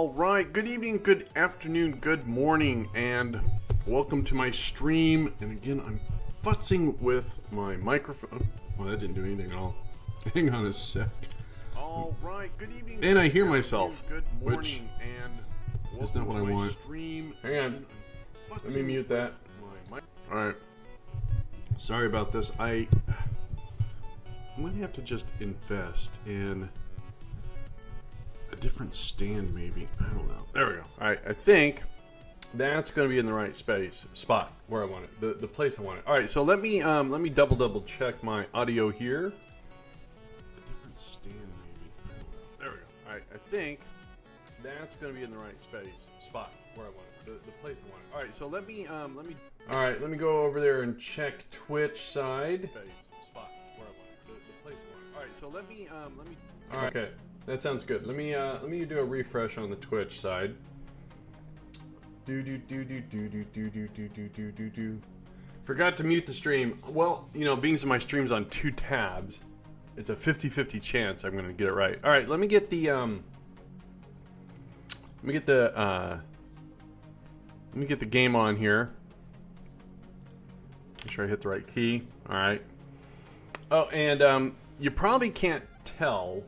All right, good evening, good afternoon, good morning, and welcome to my stream. And again, I'm futzing with my microphone. Well, that didn't do anything at all. Hang on a sec. All right, good evening. And I hear myself, good morning, which and is not what I want. stream. Hang on. Let me mute that. All right. Sorry about this. I'm gonna have to just invest in a different stand, maybe. I don't know. There we go. All right. I think that's going to be in the right spot where I want it, the place I want it. All right. So let me double check my audio here. A different stand, maybe. I don't know. There we go. All right. I think that's going to be in the right spot where I want it, the place I want it. All right. So let me. All right. Let me go over there and check Twitch side. Spot where I want it, the place I want it. All right. So let me. All right. Okay. That sounds good. Let me do a refresh on the Twitch side. Forgot to mute the stream. Well, you know, being my stream's on 2 tabs, it's a 50-50 chance I'm gonna get it right. All right, let me get the game on here. Make sure I hit the right key. All right. Oh, and you probably can't tell,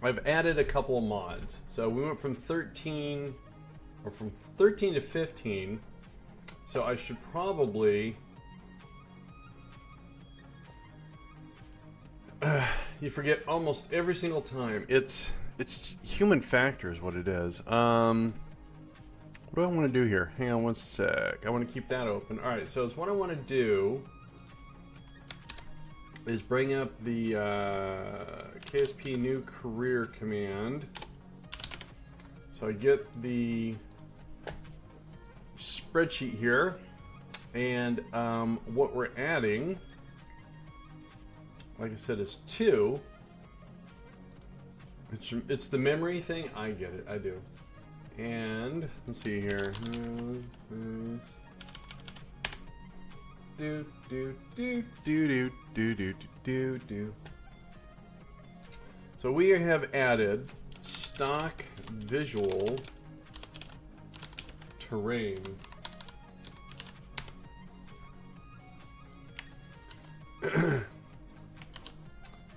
I've added a couple of mods. So we went from 13 to 15. So I should probably you forget almost every single time. It's human factor is what it is. What do I want to do here? Hang on one sec. I want to keep that open. All right, so it's what I want to do is bring up the KSP new career command. So I get the spreadsheet here, and what we're adding, like I said, is 2. It's the memory thing. I get it. I do. And let's see here. So we have added stock visual terrain.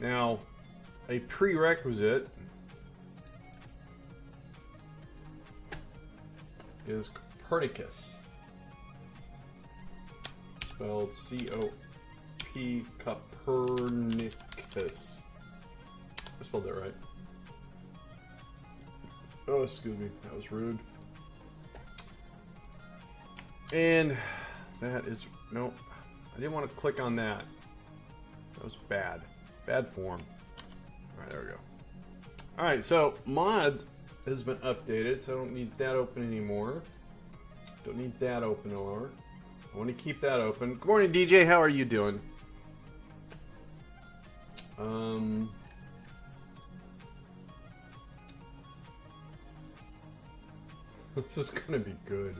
Now, a prerequisite is Copernicus. Spelled C-O-P, Copernicus. I spelled that right. Oh, excuse me, that was rude. And that is, nope, I didn't want to click on that. That was bad. Bad form. All right, there we go. All right, so mods has been updated, so I don't need that open anymore. Don't need that open anymore. I want to keep that open. Good morning, DJ. How are you doing? This is gonna be good.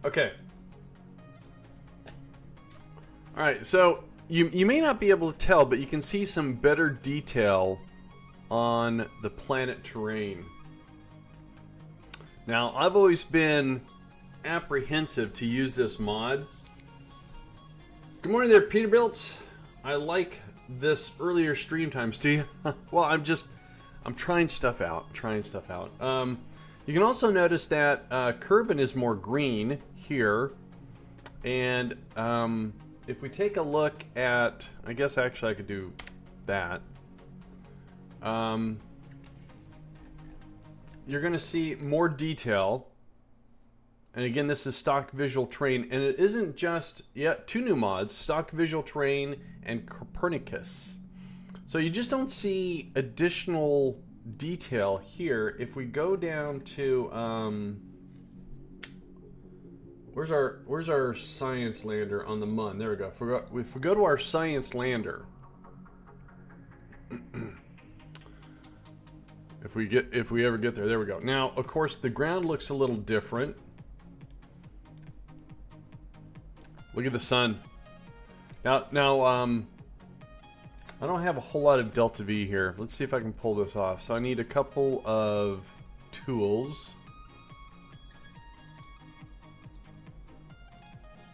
Okay. All right. So you may not be able to tell, but you can see some better detail on the planet terrain. Now, I've always been apprehensive to use this mod. Good morning there, Peterbilt. I like this earlier stream times. Do you? Well, I'm trying stuff out. You can also notice that Kerbin is more green here, and if we take a look at, I guess actually I could do that. You're going to see more detail. And again, this is stock visual terrain, and it isn't just yet 2 new mods, stock visual terrain and Copernicus. So you just don't see additional detail here. If we go down to where's our science lander on the Mun? There we go. If we go to our science lander, if we ever get there we go. Now, of course, the ground looks a little different. Look at the sun. Now, I don't have a whole lot of delta V here. Let's see if I can pull this off. So I need a couple of tools.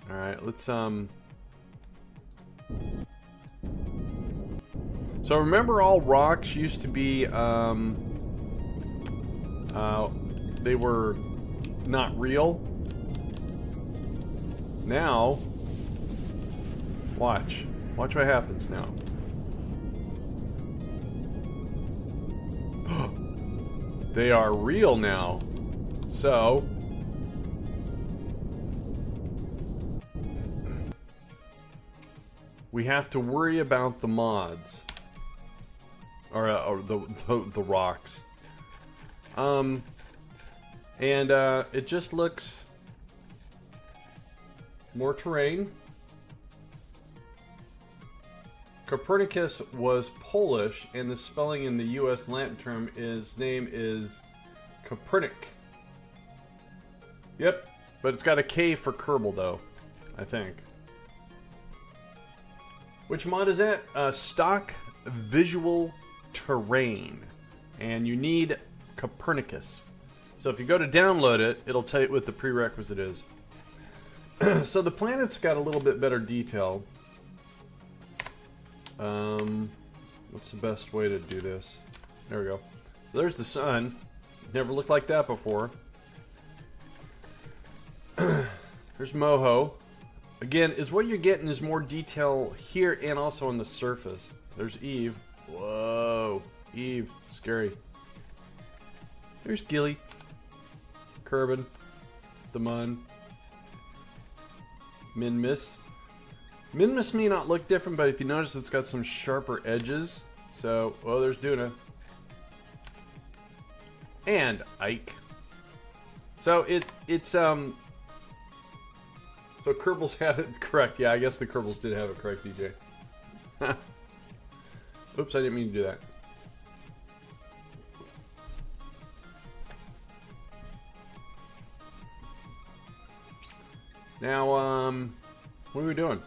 All right, let's So remember, all rocks used to be they were not real. Now, watch what happens now. They are real now. So we have to worry about the mods, or the rocks. And it just looks more terrain. Copernicus was Polish, and the spelling in the U.S. Latin term is name is Copernic. Yep, but it's got a K for Kerbal though, I think. Which mod is that? Stock Visual Terrain, and you need Copernicus. So if you go to download it, it'll tell you what the prerequisite is. So the planet's got a little bit better detail. What's the best way to do this? There we go. There's the sun. Never looked like that before. There's Moho. Again, is what you're getting is more detail here and also on the surface. There's Eve. Whoa. Eve. Scary. There's Gilly. Kerbin. The Mun. Minmus. Minmus may not look different, but if you notice, it's got some sharper edges. So, oh, there's Duna. And Ike. So so Kerbal's had it correct. Yeah, I guess the Kerbals did have it correct, DJ. Oops, I didn't mean to do that. Now, what are we doing?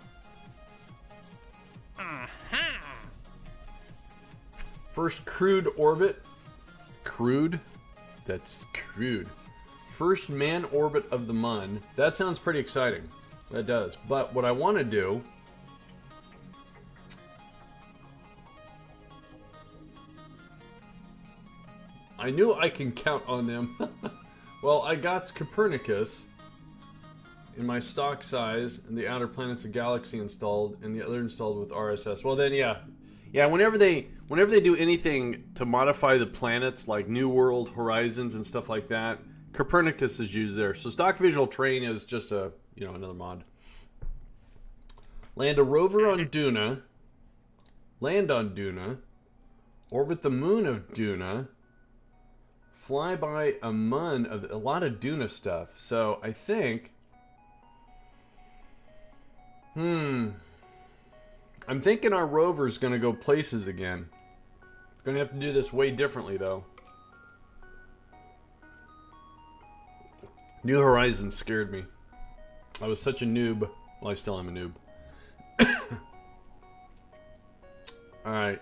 First crude orbit. Crude? That's crude. First man orbit of the Mun. That sounds pretty exciting. That does. But what I want to do... I knew I can count on them. Well, I got Copernicus in my stock size, and the Outer Planets of Galaxy installed, and the other installed with RSS. Well then, yeah. Yeah, whenever they do anything to modify the planets, like New World, Horizons, and stuff like that, Copernicus is used there. So stock visual terrain is just a, another mod. Land a rover on Duna. Land on Duna. Orbit the moon of Duna. Fly by a Mun of a lot of Duna stuff. So I think... I'm thinking our rover's gonna go places again. Gonna have to do this way differently though. New Horizons scared me. I was such a noob. Well, I still am a noob. Alright.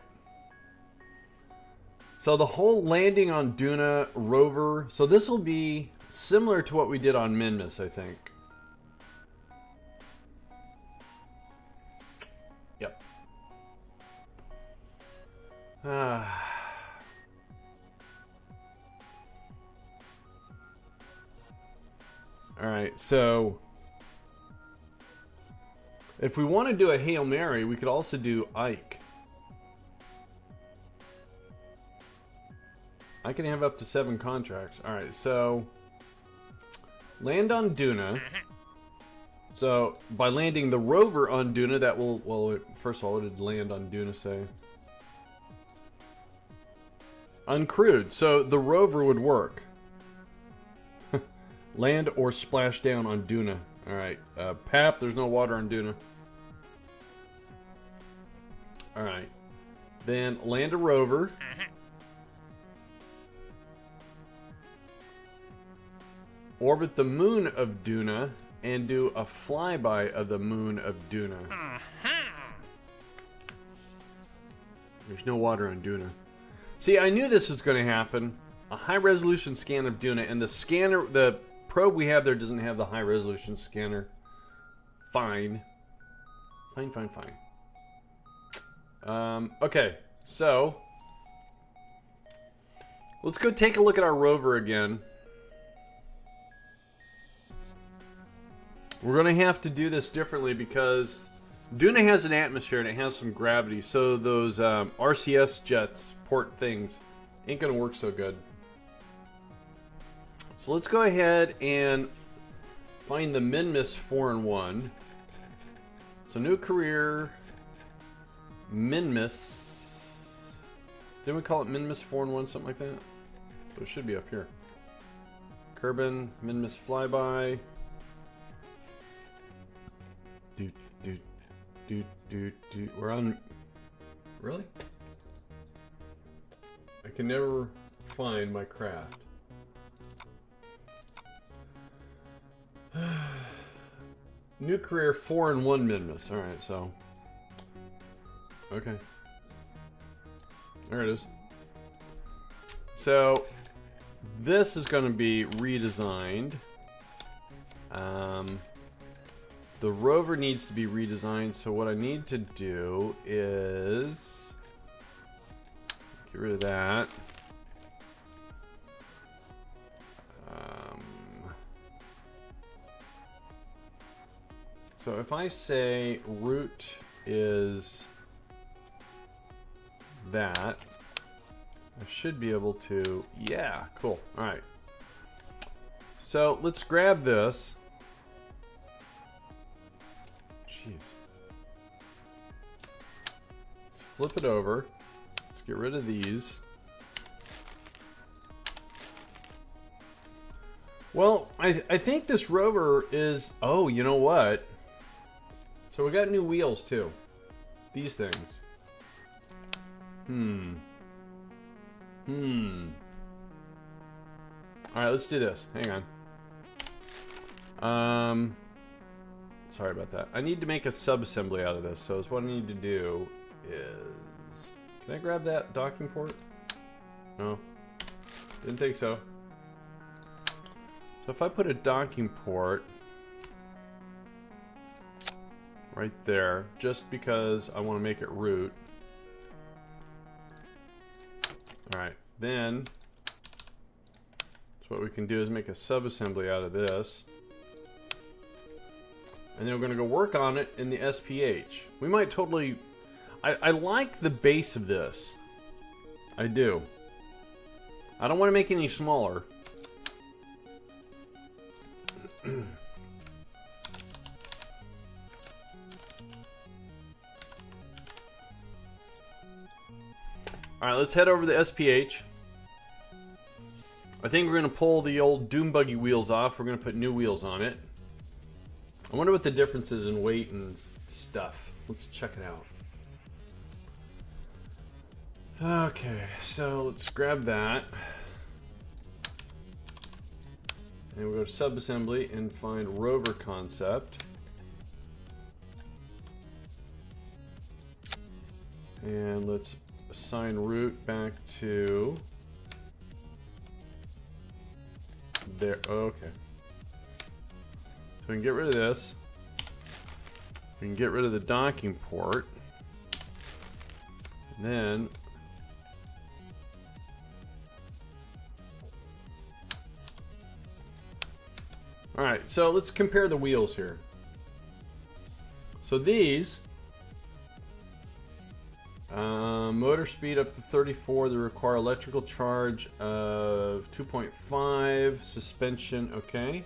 So the whole landing on Duna rover. So this will be similar to what we did on Minmus, I think. Yep. Alright, so if we want to do a Hail Mary, we could also do Ike. I can have up to 7 contracts. Alright, so land on Duna. So by landing the rover on Duna, that will, well, first of all, what did land on Duna say? Uncrewed. So the rover would work. Land or splash down on Duna. Alright. Pap, there's no water on Duna. Alright. Then land a rover. Orbit the moon of Duna and do a flyby of the moon of Duna. There's no water on Duna. See, I knew this was going to happen. A high-resolution scan of Duna, and the scanner, the probe we have there doesn't have the high-resolution scanner. Fine. Fine. Okay, so let's go take a look at our rover again. We're going to have to do this differently because Duna has an atmosphere and it has some gravity, so those RCS jets, port things, ain't going to work so good. So let's go ahead and find the Minmus 4-in-1. So new career, Minmus. Didn't we call it Minmus 4-in-1, something like that? So it should be up here. Kerbal, Minmus flyby. We're on. Really? I can never find my craft. New career 4-in-1 Minmus. Alright, so. Okay. There it is. So, this is going to be redesigned. The rover needs to be redesigned, so what I need to do is get rid of that. So if I say root is that, I should be able to, yeah, cool. All right. So let's grab this. Jeez. Let's flip it over. Let's get rid of these. Well, I think this rover is... Oh, you know what? So we got new wheels too. These things. Alright, let's do this. Hang on. Sorry about that. I need to make a sub-assembly out of this. So what I need to do is... Can I grab that docking port? No. Didn't think so. So if I put a docking port right there, just because I want to make it root. Alright, then so what we can do is make a sub-assembly out of this. And then we're going to go work on it in the SPH. We might totally... I like the base of this. I do. I don't want to make it any smaller. Alright, let's head over to the SPH. I think we're going to pull the old Doom Buggy wheels off. We're going to put new wheels on it. I wonder what the difference is in weight and stuff. Let's check it out. Okay, so let's grab that. And we'll go to sub-assembly and find rover concept. And let's assign root back to there. Okay. So we can get rid of this. We can get rid of the docking port. And then alright, so let's compare the wheels here. So these motor speed up to 34. They require electrical charge of 2.5. Suspension, okay.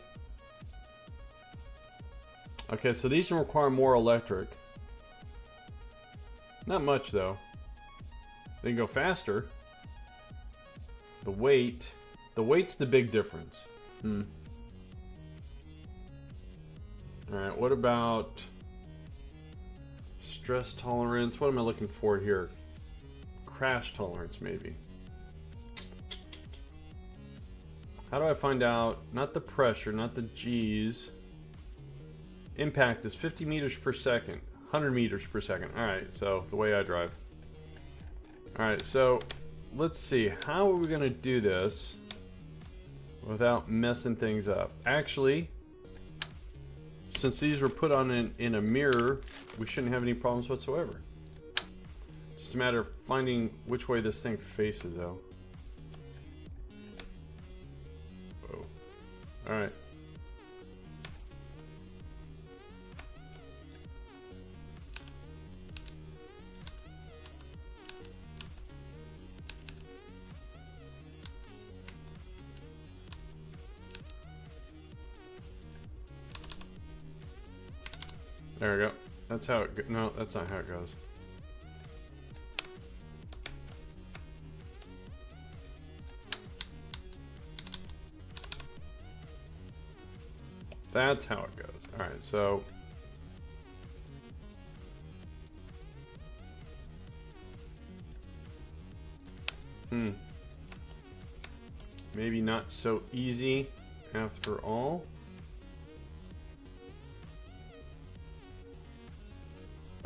Okay, so these require more electric. Not much though. They can go faster. The weight's the big difference. Alright, what about stress tolerance? What am I looking for here? Crash tolerance, maybe. How do I find out? Not the pressure, not the G's. Impact is 50 meters per second. 100 meters per second. Alright, so the way I drive. Alright, so let's see. How are we going to do this without messing things up? Actually, since these were put on in a mirror, we shouldn't have any problems whatsoever. Just a matter of finding which way this thing faces, though. Whoa. Alright. There we go. That's how it no, that's not how it goes. That's how it goes. Alright, so maybe not so easy after all.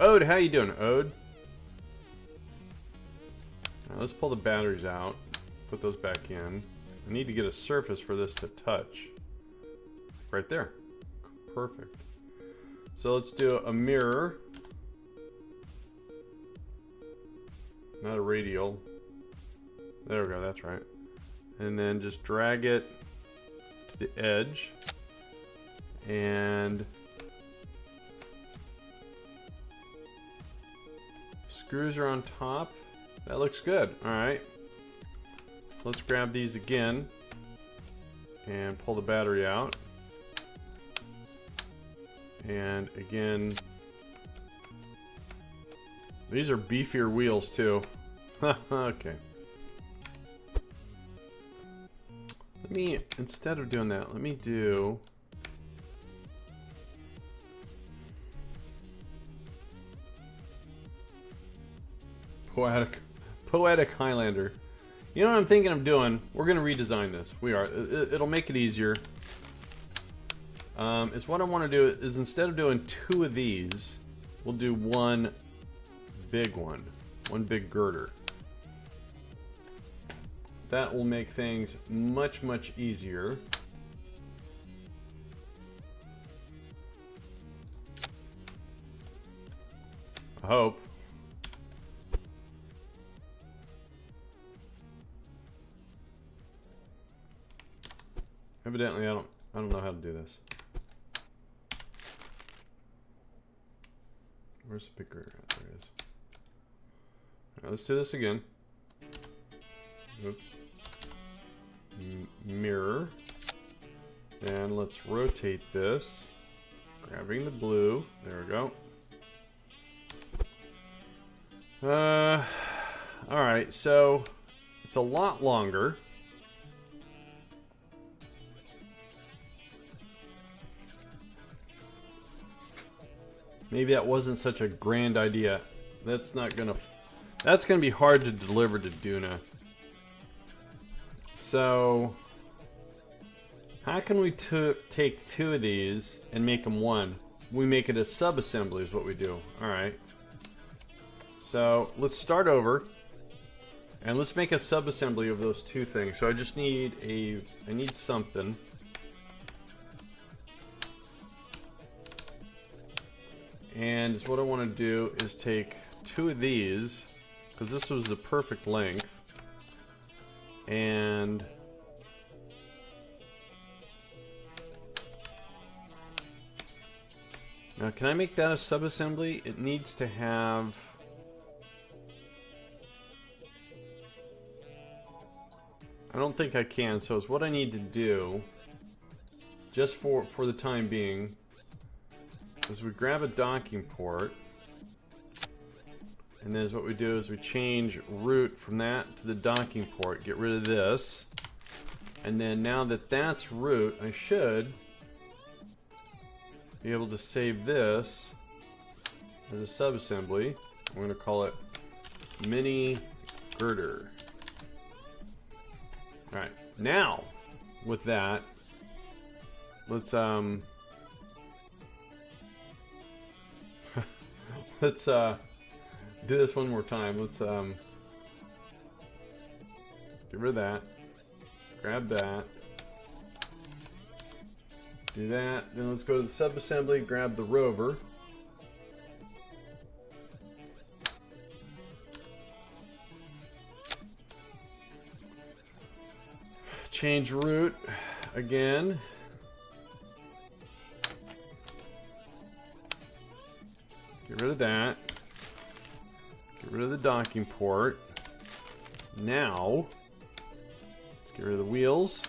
Ode, how you doing, Ode? Now let's pull the batteries out, put those back in. I need to get a surface for this to touch. Right there. Perfect. So let's do a mirror. Not a radial. There we go, that's right. And then just drag it to the edge. And screws are on top. That looks good. Alright. Let's grab these again and pull the battery out. And again, these are beefier wheels too. Okay. Let me, instead of doing that, let me do Poetic Highlander. You know what I'm thinking of doing? We're gonna redesign this. We are. It'll make it easier. Is what I want to do is instead of doing two of these, we'll do one big one. One big girder. That will make things much, much easier. I hope. Evidently, I don't know how to do this. Where's the big girder? There it is. Right, let's do this again. Oops. Mirror. And let's rotate this. Grabbing the blue. There we go. Alright, so it's a lot longer. Maybe that wasn't such a grand idea. That's gonna be hard to deliver to Duna. So how can we take two of these and make them one? We make it a sub-assembly is what we do. Alright. So let's start over. And let's make a sub-assembly of those two things. So I just need I need something. And what I want to do is take two of these, because this was the perfect length, and now can I make that a sub-assembly? It needs to have, I don't think I can, so it's what I need to do, just for the time being, is we grab a docking port, and then what we do is we change root from that to the docking port, get rid of this, and then now that that's root, I should be able to save this as a sub-assembly. I'm going to call it mini girder. Alright, now with that, let's let's do this one more time. Let's Get rid of that. Grab that. Do that. Then let's go to the subassembly, grab the rover. Change route again. Get rid of that. Get rid of the docking port. Now, let's get rid of the wheels.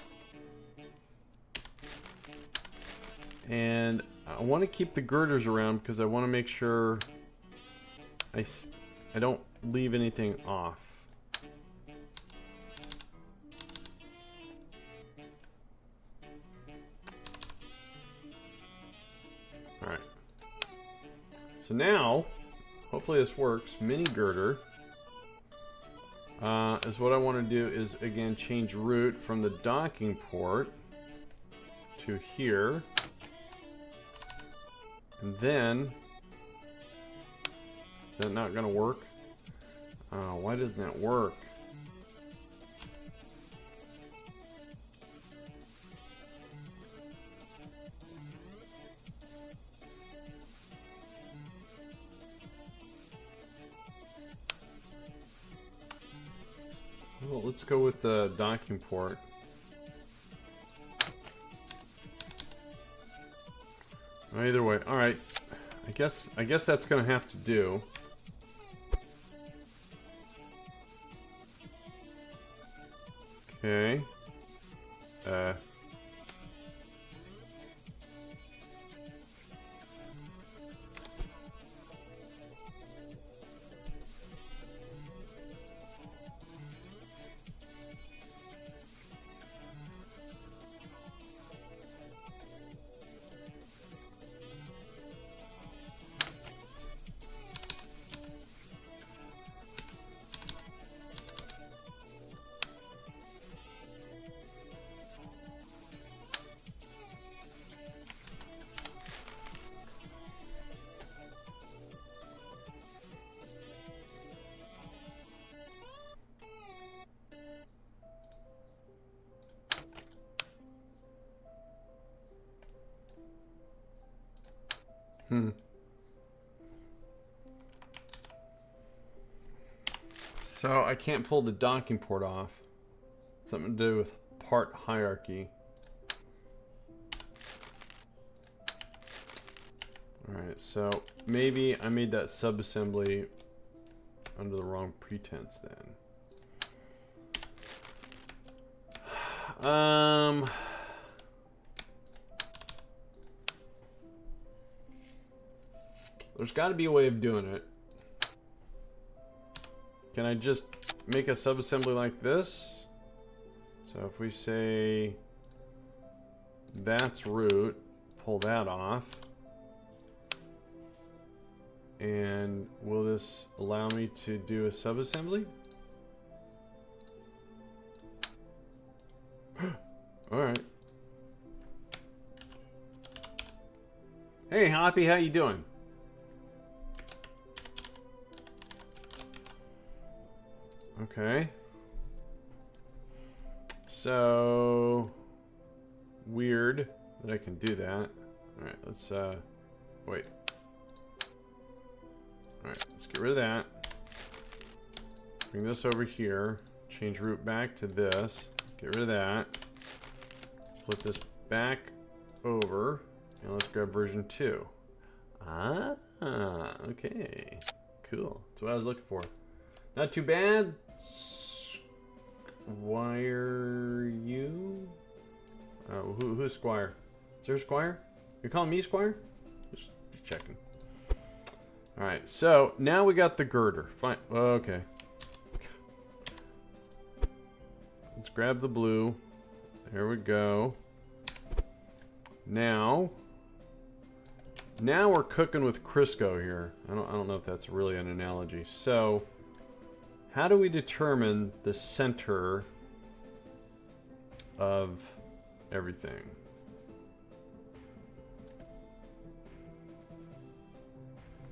And I want to keep the girders around because I want to make sure I don't leave anything off. Alright. So now, hopefully this works. Mini girder. Is what I want to do is, again, change route from the docking port to here. And then, is that not going to work? Why doesn't that work? Well, let's go with the docking port. Either way, all right. I guess that's gonna have to do. Okay. So I can't pull the docking port off. Something to do with part hierarchy. Alright, so maybe I made that subassembly under the wrong pretense then. There's got to be a way of doing it. Can I just make a subassembly like this? So if we say that's root, pull that off. And will this allow me to do a subassembly? Alright. Hey Hoppy, how you doing? Okay. So weird that I can do that. Alright, let's wait. Alright, let's get rid of that. Bring this over here. Change route back to this. Get rid of that. Flip this back over. And let's grab version 2. Ah, okay. Cool. That's what I was looking for. Not too bad. Squire you? Who's Squire? Is there a Squire? You're calling me Squire? Just checking. Alright, so now we got the girder. Fine. Okay. Let's grab the blue. There we go. Now we're cooking with Crisco here. I don't know if that's really an analogy. So how do we determine the center of everything?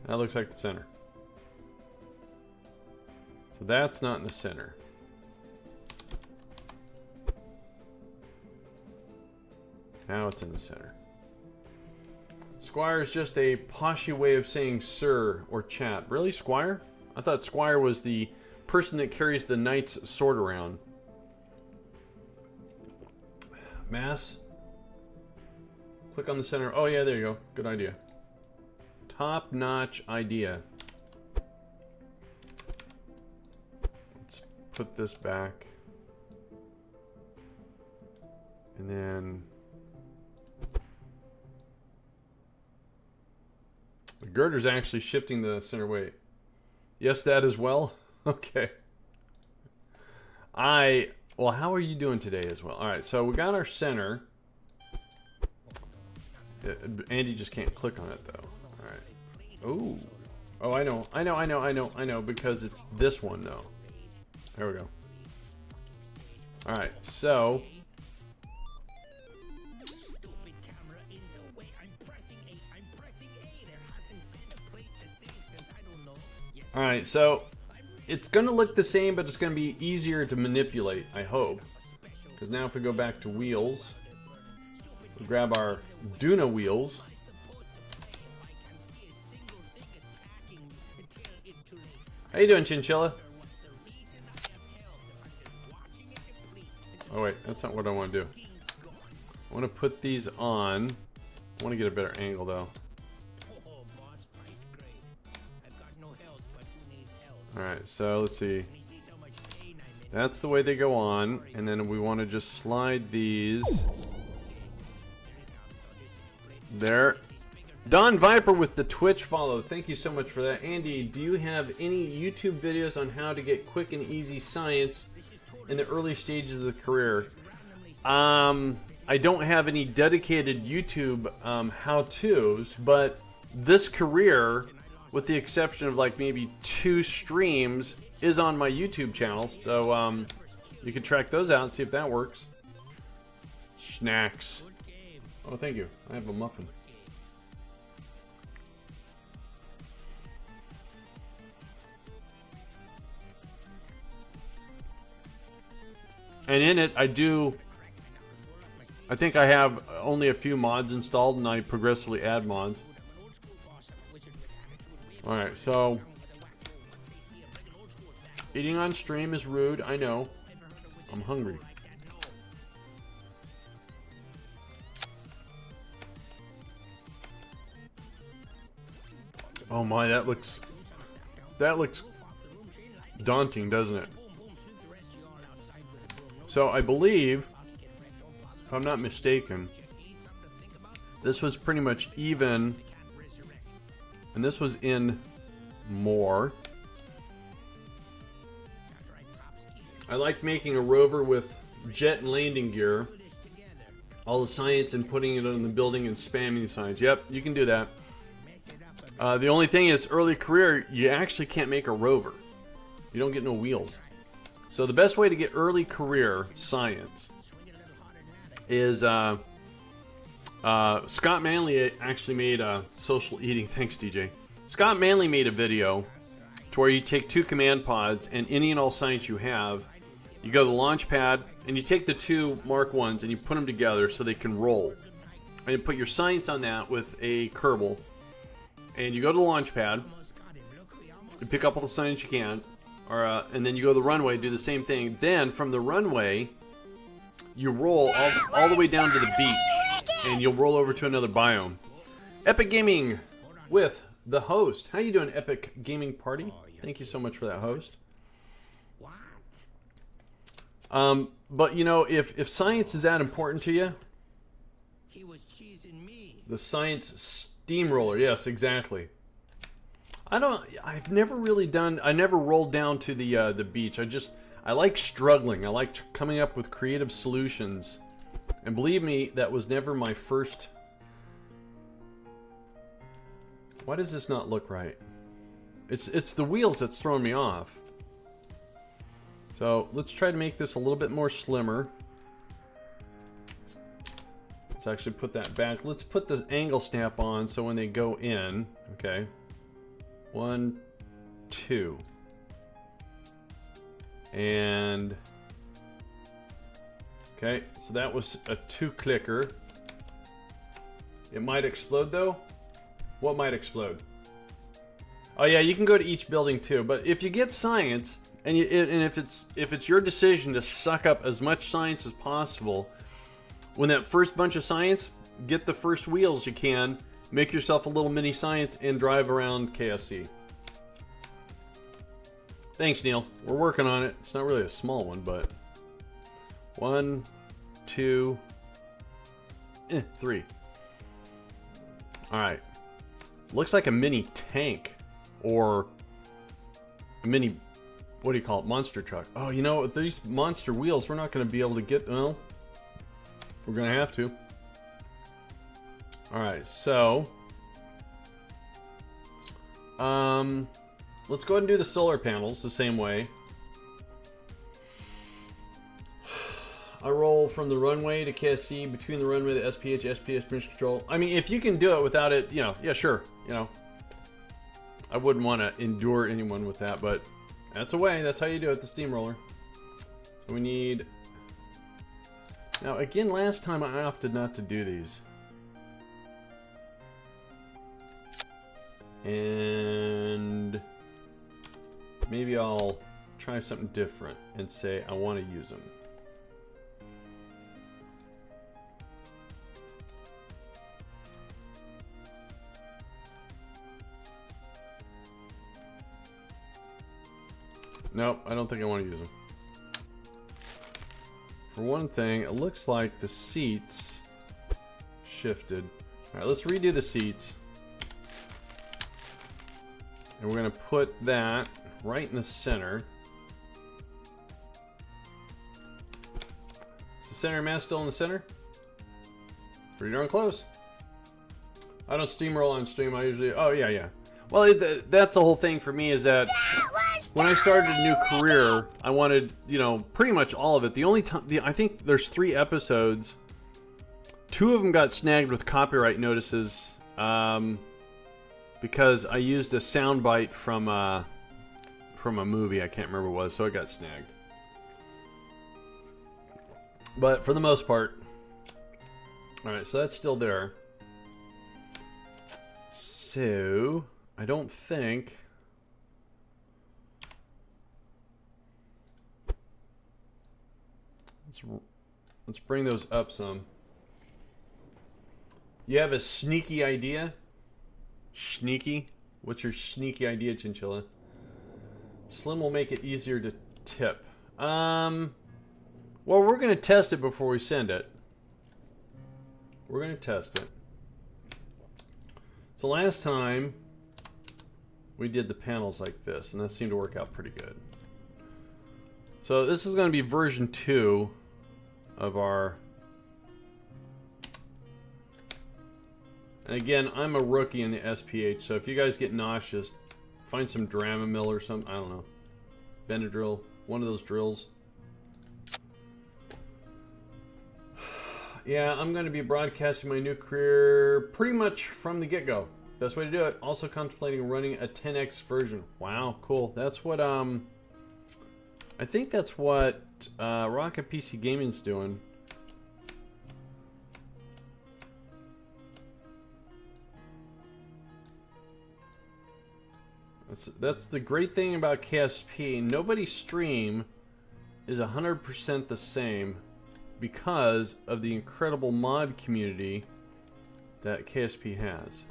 That looks like the center. So that's not in the center. Now it's in the center. Squire is just a poshy way of saying sir or chap. Really, Squire? I thought Squire was the person that carries the knight's sword around. Mass. Click on the center. Oh yeah, there you go. Good idea. Top-notch idea. Let's put this back. And then... the girder's actually shifting the center weight. Yes, that as well? Okay. Well, how are you doing today as well? Alright, so we got our center. Andy just can't click on it, though. Alright. Ooh. Oh, I know, because it's this one, though. There we go. Alright, so... Alright, so it's going to look the same, but it's going to be easier to manipulate, I hope. Because now if we go back to wheels, we grab our Duna wheels. How you doing, Chinchilla? Oh wait, that's not what I want to do. I want to put these on. I want to get a better angle though. Alright, so let's see. That's the way they go on, and then we want to just slide these. There. Don Viper with the Twitch follow. Thank you so much for that. Andy, do you have any YouTube videos on how to get quick and easy science in the early stages of the career? I don't have any dedicated YouTube how-tos, but this career, with the exception of like maybe 2 streams, is on my YouTube channel, so you can track those out and see if that works. Snacks. Oh, thank you. I have a muffin. And in it, I think I have only a few mods installed, and I progressively add mods. Alright, so eating on stream is rude, I know. I'm hungry. Oh my, that looks daunting, doesn't it? So I believe, if I'm not mistaken, this was pretty much even. And this was in more. I like making a rover with jet and landing gear. All the science and putting it on the building and spamming the science. Yep, you can do that. The only thing is, early career, you actually can't make a rover. You don't get no wheels. So the best way to get early career science is... Scott Manley actually made a social eating. Thanks, DJ. Scott Manley made a video to where you take 2 command pods and any and all science you have, you go to the launch pad and you take the 2 Mark 1s and you put them together so they can roll. And you put your science on that with a Kerbal, and you go to the launch pad, you pick up all the science you can, and then you go to the runway, do the same thing. Then from the runway, you roll all the way down to the beach. And you'll roll over to another biome. Epic Gaming with the host. How you doing, Epic Gaming Party? Thank you so much for that, host. But you know, if science is that important to you, the science steamroller. Yes, exactly. I've never really done. I never rolled down to the beach. I like struggling. I like coming up with creative solutions. And believe me, that was never my first... Why does this not look right? It's the wheels that's throwing me off. So let's try to make this a little bit more slimmer. Let's actually put that back. Let's put the angle snap on so when they go in, okay. 1, 2. And... okay, so that was a 2 clicker. It might explode though. What might explode? Oh yeah, you can go to each building too. But if you get science, and if it's your decision to suck up as much science as possible, when that first bunch of science, get the first wheels you can, make yourself a little mini science, and drive around KSC. Thanks, Neil. We're working on it. It's not really a small one, but 1, 2, 3. All right. Looks like a mini tank or a mini, what do you call it, monster truck. Oh, you know, with these monster wheels, we're not going to be able to get, well, we're going to have to. All right, so let's go ahead and do the solar panels the same way. I roll from the runway to KSC, between the runway to SPH, SPS, mission control. I mean, if you can do it without it, you know, yeah, sure. You know, I wouldn't want to endure anyone with that, but that's a way. That's how you do it, the steamroller. So we need... Now, again, last time I opted not to do these. And maybe I'll try something different and say I want to use them. Nope, I don't think I want to use them. For one thing, it looks like the seats shifted. Alright, let's redo the seats. And we're going to put that right in the center. Is the center mass still in the center? Pretty darn close. I don't steamroll on stream. I usually... Oh, yeah. Well, that's the whole thing for me is that when I started a new career, I wanted, you know, pretty much all of it. The only time... I think there's 3 episodes. 2 of them got snagged with copyright notices. Because I used a soundbite from a movie, I can't remember what it was, so it got snagged. But for the most part, alright, so that's still there. So, I don't think... Let's bring those up some. You have a sneaky idea? Sneaky? What's your sneaky idea, Chinchilla? Slim will make it easier to tip. Well, we're going to test it before we send it. We're going to test it. So last time, we did the panels like this, and that seemed to work out pretty good. So this is going to be version 2 of our... And again, I'm a rookie in the SPH, so if you guys get nauseous, find some Dramamine or something, I don't know. Benadryl, one of those drills. Yeah, I'm going to be broadcasting my new career pretty much from the get-go. Best way to do it. Also contemplating running a 10x version. Wow, cool. That's what, I think that's what Rocket PC Gaming's doing. That's the great thing about KSP. Nobody's stream is 100% the same because of the incredible mod community that KSP has.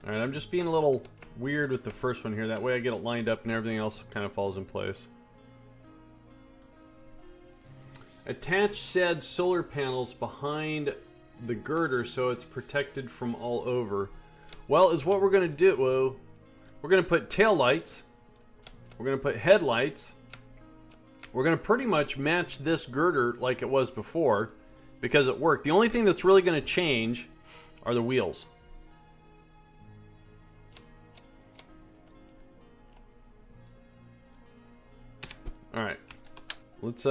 Alright, I'm just being a little weird with the first one here. That way I get it lined up and everything else kind of falls in place. Attach said solar panels behind the girder so it's protected from all over. Well, is what we're going to do. Well, we're going to put tail lights. We're going to put headlights. We're going to pretty much match this girder like it was before because it worked. The only thing that's really going to change are the wheels. All right. Let's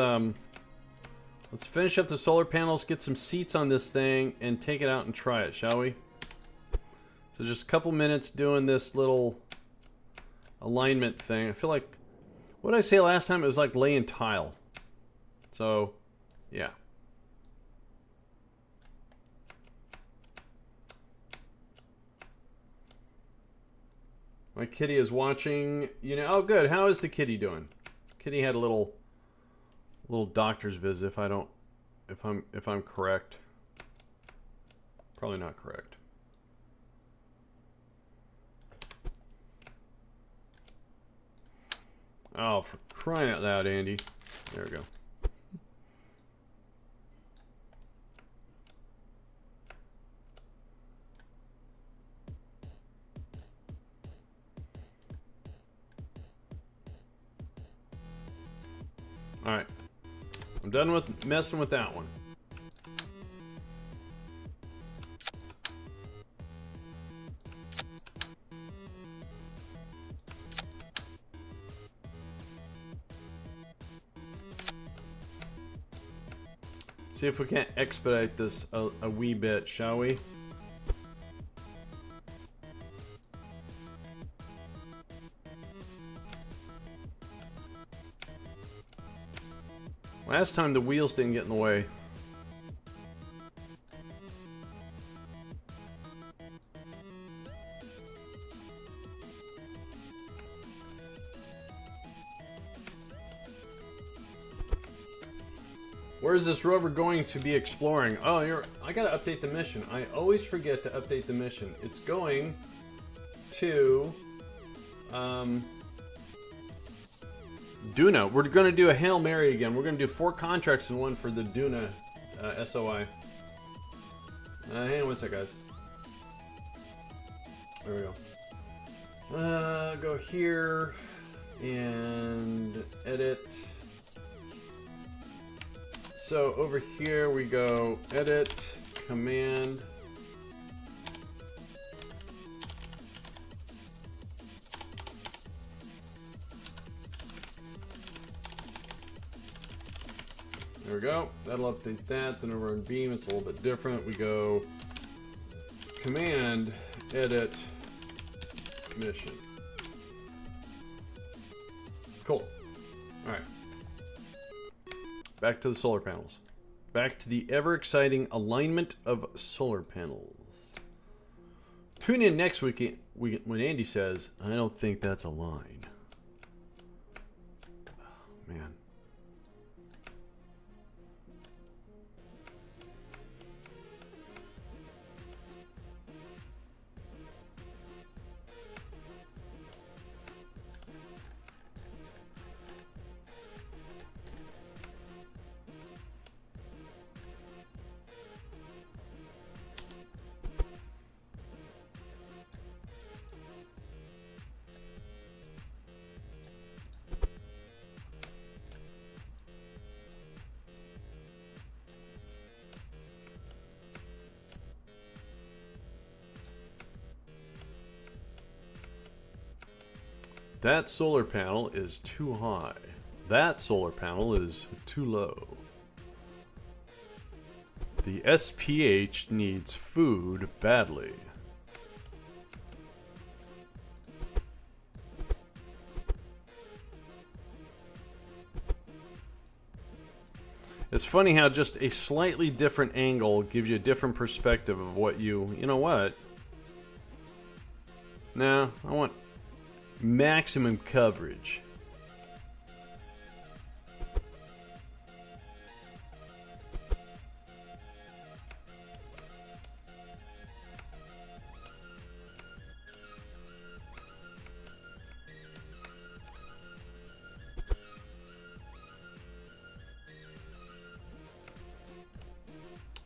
finish up the solar panels, get some seats on this thing, and take it out and try it, shall we? So just a couple minutes doing this little alignment thing. I feel like, what did I say last time? It was like laying tile. So, yeah. My kitty is watching. You know, oh good. How is the kitty doing? Kitty had a little doctor's visit. If I'm correct. Probably not correct. Oh, for crying out loud, Andy. There we go. Alright. I'm done with messing with that one. See if we can't expedite this a wee bit, shall we? Last time the wheels didn't get in the way. Where is this rover going to be exploring? Oh, I gotta update the mission. I always forget to update the mission. It's going to Duna. We're gonna do a Hail Mary again. We're gonna do 4 contracts in one for the Duna SOI. Hang on one sec, guys. There we go. Go here and edit. So over here we go edit, command. There we go. That'll update that. Then over on Beam, it's a little bit different. We go command, edit, mission. Cool. All right. Back to the solar panels. Back to the ever-exciting alignment of solar panels. Tune in next week when Andy says, I don't think that's a line. Oh, man. That solar panel is too high. That solar panel is too low. The SPH needs food badly. It's funny how just a slightly different angle gives you a different perspective of what you know what? No, I want maximum coverage.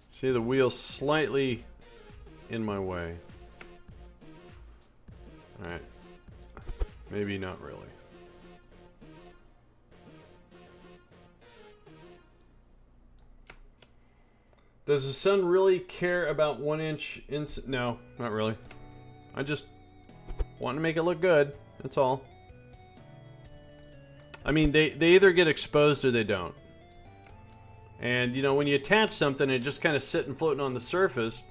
See, the wheel's slightly in my way. All right. Maybe not really. Does the sun really care about 1 inch? No, not really. I just want to make it look good. That's all. I mean, they either get exposed or they don't. And, you know, when you attach something and it just kind of sitting floating on the surface,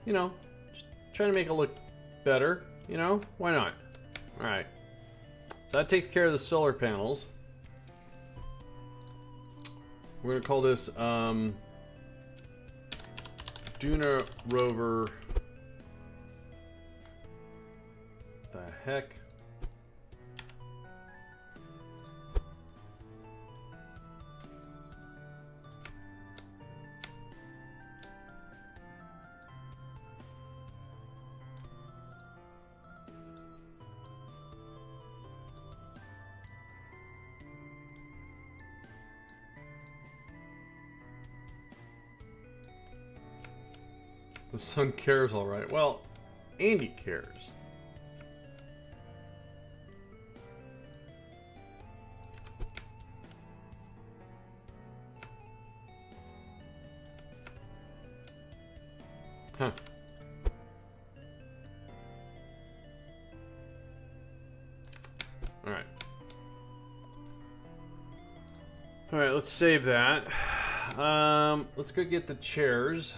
you know, just trying to make it look better, you know? Why not? All right. So that takes care of the solar panels. We're going to call this Duna Rover The heck? The sun cares, all right. Well, Andy cares. Huh. All right. All right, let's save that. Let's go get the chairs.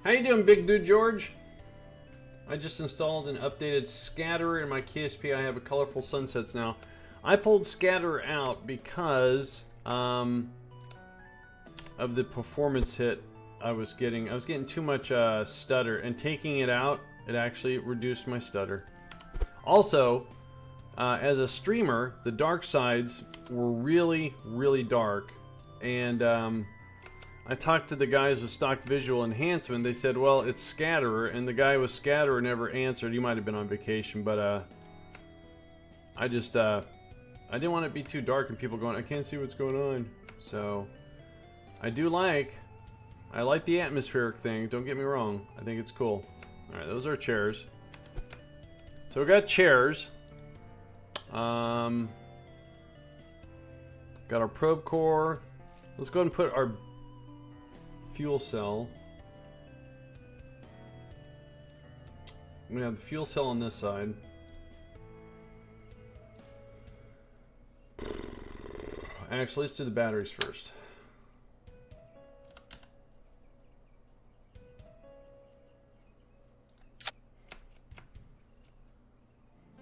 How you doing, big dude George? I just installed an updated scatterer in my KSP. I have a colorful sunsets now. I pulled scatterer out because of the performance hit I was getting. I was getting too much stutter, and taking it out, it actually reduced my stutter. Also, as a streamer, the dark sides were really, really dark, and I talked to the guys with stock visual enhancement. They said, well, it's scatterer, and the guy with scatterer never answered. He might have been on vacation, but I just I didn't want it to be too dark and people going, I can't see what's going on. So I like the atmospheric thing, don't get me wrong. I think it's cool. Alright, those are chairs. So we got chairs. Got our probe core. Let's go ahead and put our fuel cell. I'm gonna have the fuel cell on this side. Actually, let's do the batteries first.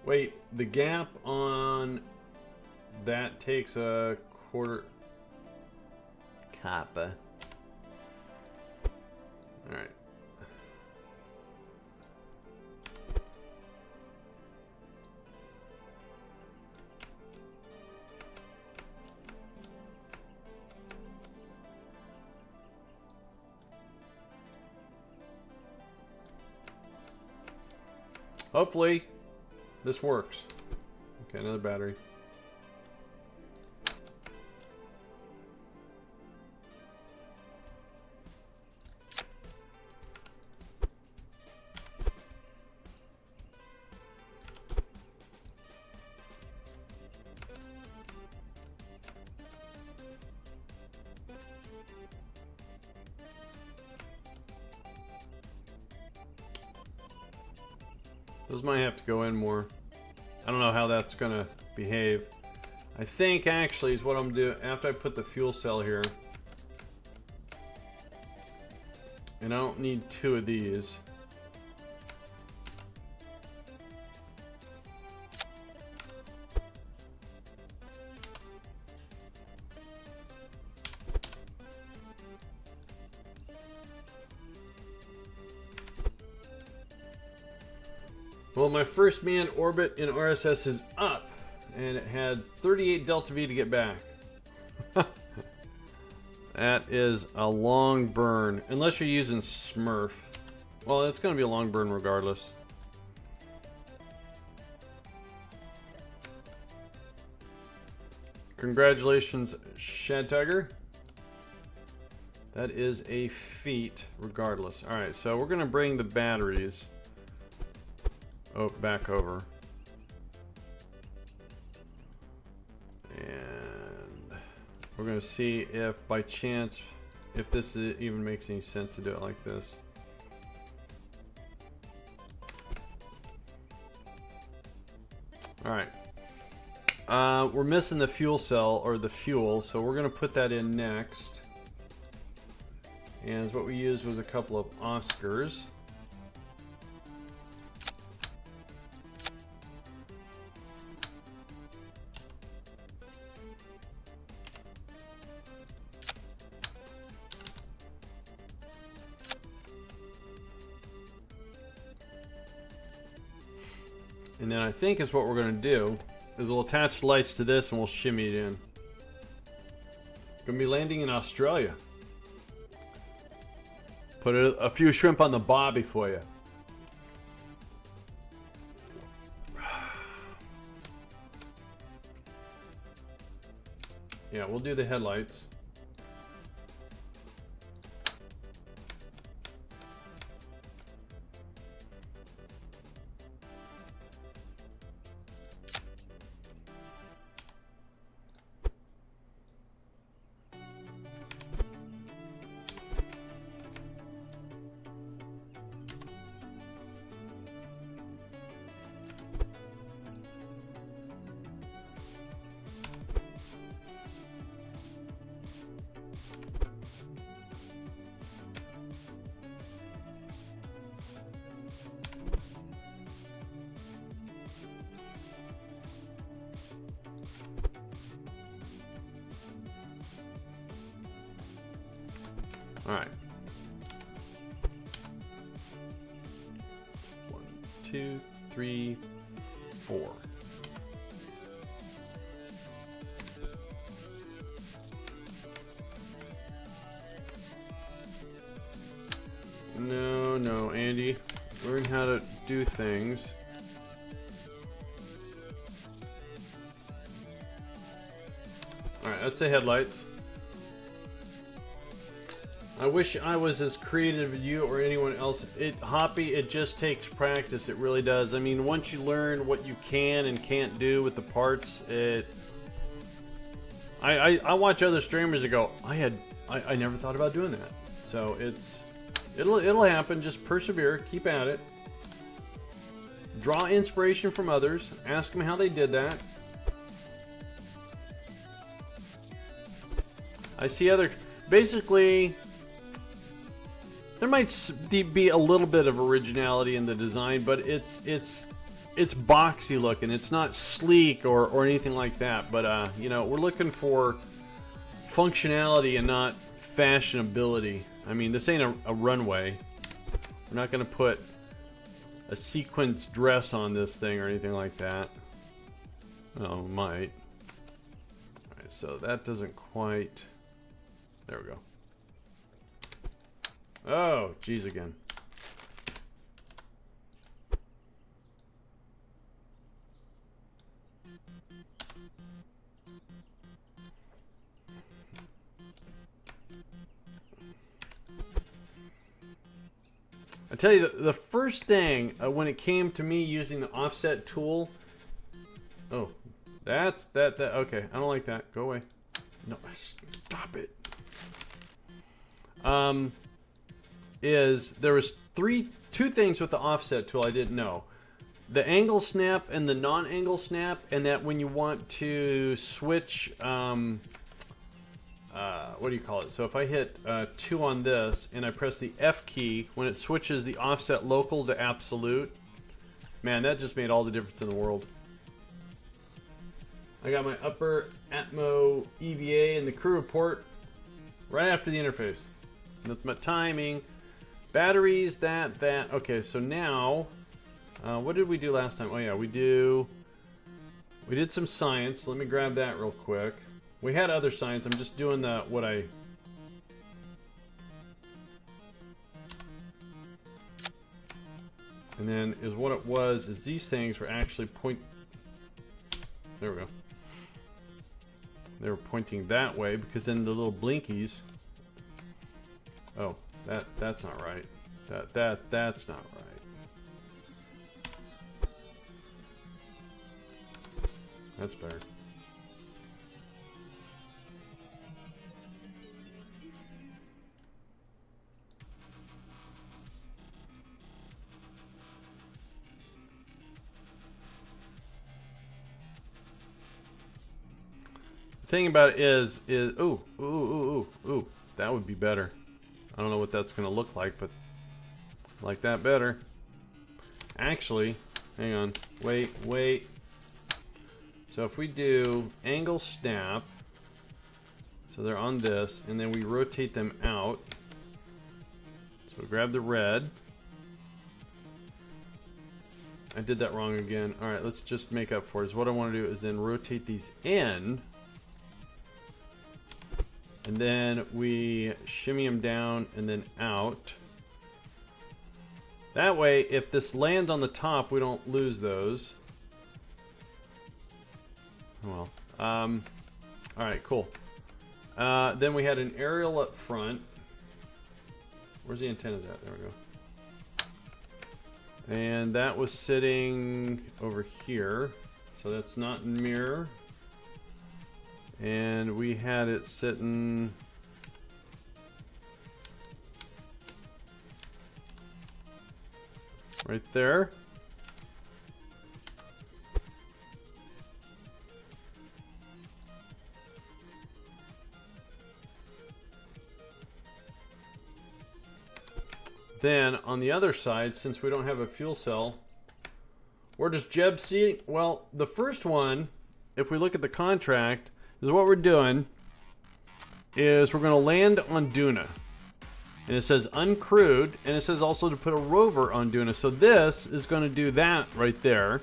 Wait, the gap on that takes a quarter kappa. All right. Hopefully this works. Okay, another battery. Those might have to go in more. I don't know how that's gonna behave. I think actually is what I'm doing after I put the fuel cell here. And I don't need two of these. Well, my first manned orbit in RSS is up, and it had 38 Delta V to get back. That is a long burn, unless you're using Smurf. Well, it's going to be a long burn regardless. Congratulations, Shad Tiger. That is a feat, regardless. All right, so we're gonna bring the batteries back over, and we're gonna see if, by chance, if this even makes any sense to do it like this. All right. We're missing the fuel cell, or the fuel, so we're gonna put that in next. And what we used was a couple of Oscars. And then I think is what we're going to do is we'll attach the lights to this and we'll shimmy it in. Gonna be landing in Australia. Put a few shrimp on the bobby for you. Yeah, we'll do the headlights. All right. 1, 2, 3, 4. No, Andy. Learn how to do things. All right, let's say headlights. I wish I was as creative as you or anyone else. Hoppy, it just takes practice. It really does. I mean, once you learn what you can and can't do with the parts, I watch other streamers and go, I never thought about doing that. So it'll happen. Just persevere. Keep at it. Draw inspiration from others. Ask them how they did that. I see other... Basically... There might be a little bit of originality in the design, but it's boxy looking. It's not sleek or anything like that. But you know, we're looking for functionality and not fashionability. I mean, this ain't a runway. We're not going to put a sequence dress on this thing or anything like that. Oh, we might. All right, so that doesn't quite. There we go. Oh, geez again. I tell you, the first thing when it came to me using the offset tool. Oh, that's that. Okay, I don't like that. Go away. No, stop it. There was two things with the offset tool I didn't know. The angle snap and the non-angle snap, and that when you want to switch, what do you call it? So if I hit 2 on this and I press the F key, when it switches the offset local to absolute, man, that just made all the difference in the world. I got my upper Atmo EVA and the crew report right after the interface. That's my timing. Batteries, that. Okay, so now, what did we do last time? Oh yeah, we did some science. Let me grab that real quick. We had other science. I'm just doing what I... And then is what it was is these things were actually there we go. They were pointing that way because then the little blinkies Oh, that's not right. That's not right. That's better. The thing about it is ooh, that would be better. I don't know what that's gonna look like, but I like that better. Actually, hang on, wait. So if we do angle snap, so they're on this, and then we rotate them out. So grab the red. I did that wrong again. All right, let's just make up for it. So what I want to do is then rotate these in. And then we shimmy them down and then out. That way, if this lands on the top, we don't lose those. Well, all right, cool. Then we had an aerial up front. Where's the antennas at? There we go. And that was sitting over here. So that's not in mirror. And we had it sitting right there. Then on the other side, since we don't have a fuel cell, where does Jeb see? Well, the first one, if we look at the contract, is what we're doing is we're going to land on Duna. And it says uncrewed, and it says also to put a rover on Duna. So this is going to do that right there.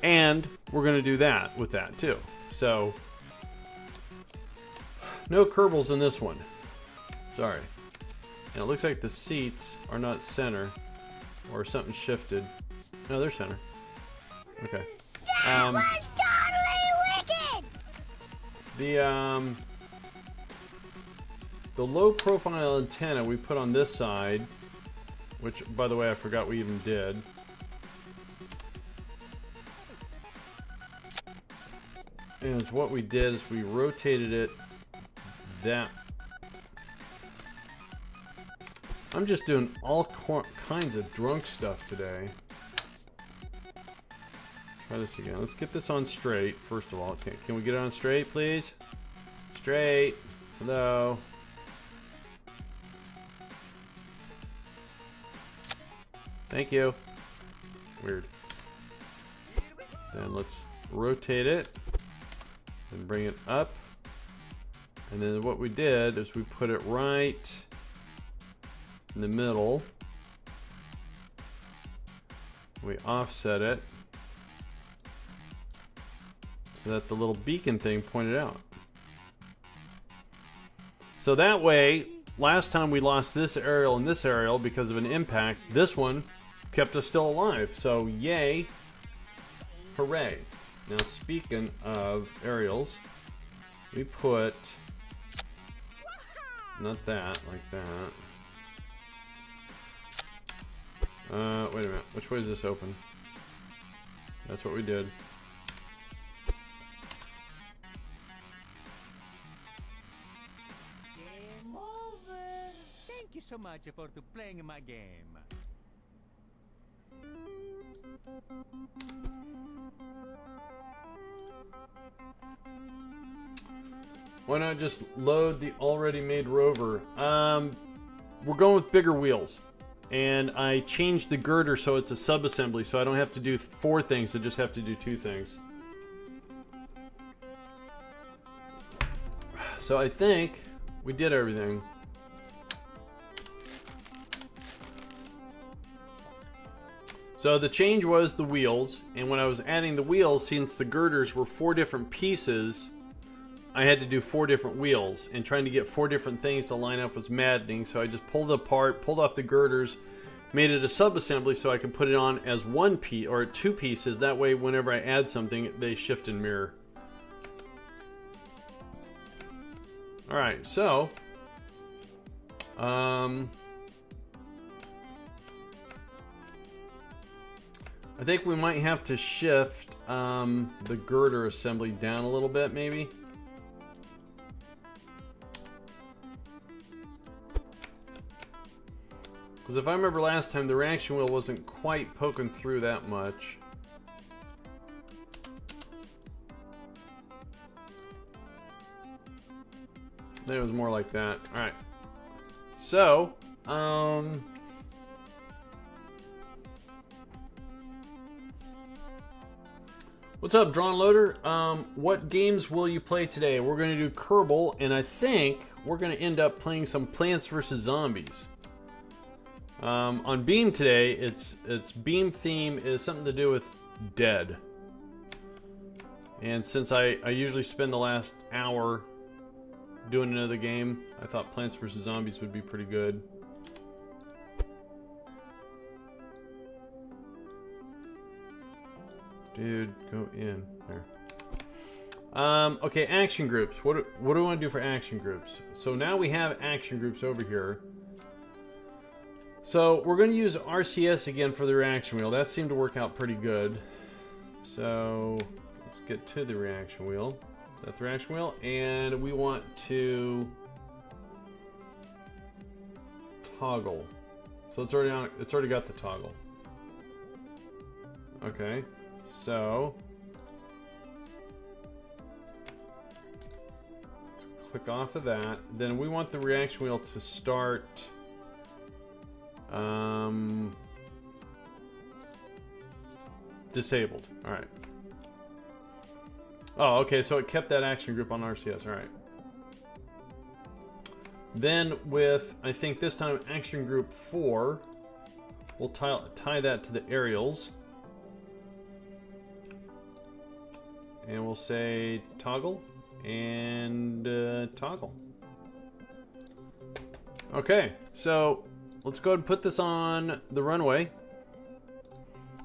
And we're going to do that with that too. So no Kerbals in this one. Sorry. And it looks like the seats are not center, or something shifted. No, they're center. Okay. That was totally wicked! The low profile antenna we put on this side, which by the way I forgot we even did. And what we did is we rotated it that. I'm just doing all kinds of drunk stuff today. Try this again. Let's get this on straight, first of all. Can we get it on straight, please? Straight. Hello. Thank you. Weird. Then let's rotate it and bring it up. And then what we did is we put it right in the middle. We offset it so that the little beacon thing pointed out. So that way, last time we lost this aerial and this aerial because of an impact, this one kept us still alive. So yay, hooray. Now speaking of aerials, we put, not that, like that. Wait a minute. Which way is this open? That's what we did. Game over. Thank you so much for playing my game. Why not just load the already made rover? We're going with bigger wheels. And I changed the girder so it's a sub-assembly, so I don't have to do 4 things, I just have to do 2 things. So I think we did everything. So the change was the wheels, and when I was adding the wheels, since the girders were 4 different pieces, I had to do 4 different wheels, and trying to get 4 different things to line up was maddening, so I just pulled it apart, pulled off the girders, made it a sub-assembly so I can put it on as 1 piece, or 2 pieces, that way whenever I add something, they shift and mirror. Alright, so, I think we might have to shift the girder assembly down a little bit, maybe. Because if I remember last time, the reaction wheel wasn't quite poking through that much. I think it was more like that. Alright. So, what's up, Drawn Loader? What games will you play today? We're going to do Kerbal, and I think we're going to end up playing some Plants vs. Zombies. On Beam today, its Beam theme is something to do with dead. And since I usually spend the last hour doing another game, I thought Plants vs. Zombies would be pretty good. Dude, go in there. Okay, action groups. What do we want to do for action groups? So now we have action groups over here. So we're going to use RCS again for the reaction wheel. That seemed to work out pretty good. So let's get to the reaction wheel. Is that the reaction wheel? And we want to toggle. So it's already on. It's already got the toggle. Okay. So let's click off of that. Then we want the reaction wheel to start disabled. All right. Oh, okay, so it kept that action group on RCS. All right. Then with, I think this time, action group 4, we'll tie that to the aerials. And we'll say toggle and toggle. Okay, so let's go ahead and put this on the runway.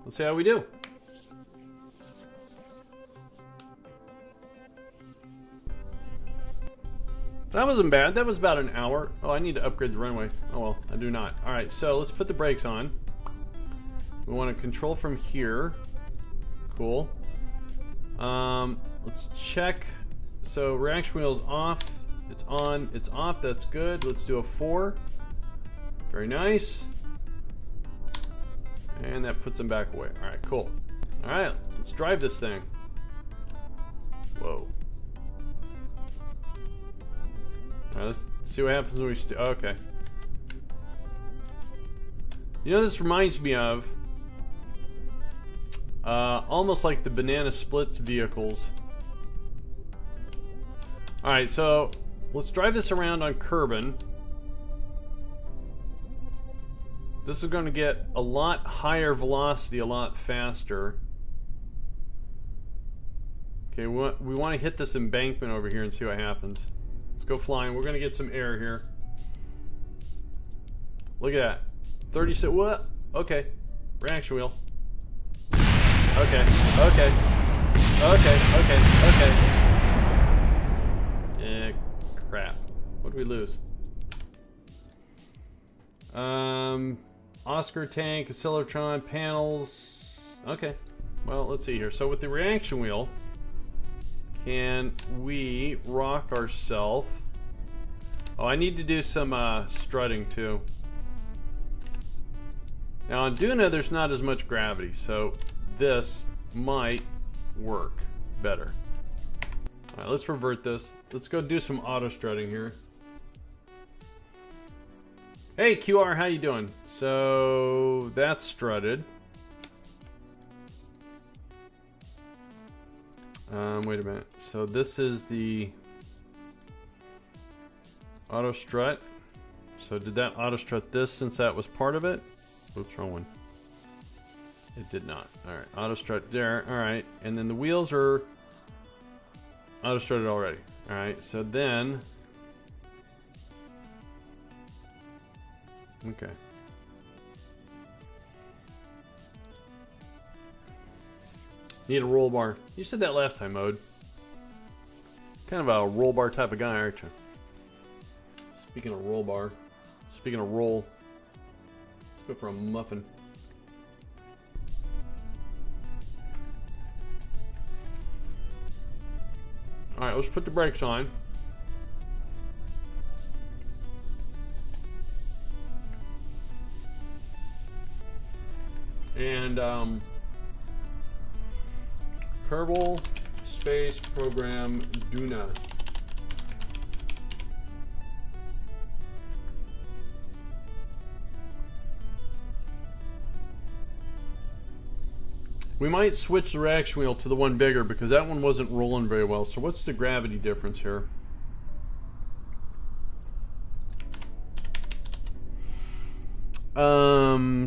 Let's see how we do. That wasn't bad. That was about an hour. Oh, I need to upgrade the runway. Oh well, I do not. All right, so let's put the brakes on. We want to control from here. Cool. Let's check. So reaction wheel's off. It's on. It's off. That's good. Let's do a 4. Very nice. And that puts them back away. All right, cool. All right, let's drive this thing. Whoa. All right, let's see what happens when we okay. You know, this reminds me of almost like the Banana Splits vehicles. All right, so let's drive this around on Kerbin. This is going to get a lot higher velocity, a lot faster. Okay, we want to hit this embankment over here and see what happens. Let's go flying. We're going to get some air here. Look at that. 36. What? Okay. Reaction wheel. Okay. Okay. Okay. Okay. Okay. Crap. What did we lose? Oscar tank, acceleratron, panels. Okay. Well, let's see here. So with the reaction wheel, can we rock ourselves? Oh, I need to do some strutting too. Now on Duna, there's not as much gravity, so this might work better. All right, let's revert this. Let's go do some auto strutting here. Hey QR, how you doing? So that's strutted. Wait a minute. So this is the auto strut. So did that auto strut this since that was part of it? Oops, wrong one. It did not. All right, auto strut there. All right, and then the wheels are auto strutted already. All right, so then, okay. Need a roll bar. You said that last time, Mode. Kind of a roll bar type of guy, aren't you? Speaking of roll bar, Speaking of roll, let's go for a muffin. Alright, let's put the brakes on. And Kerbal Space Program Duna. We might switch the reaction wheel to the one bigger because that one wasn't rolling very well. So what's the gravity difference here?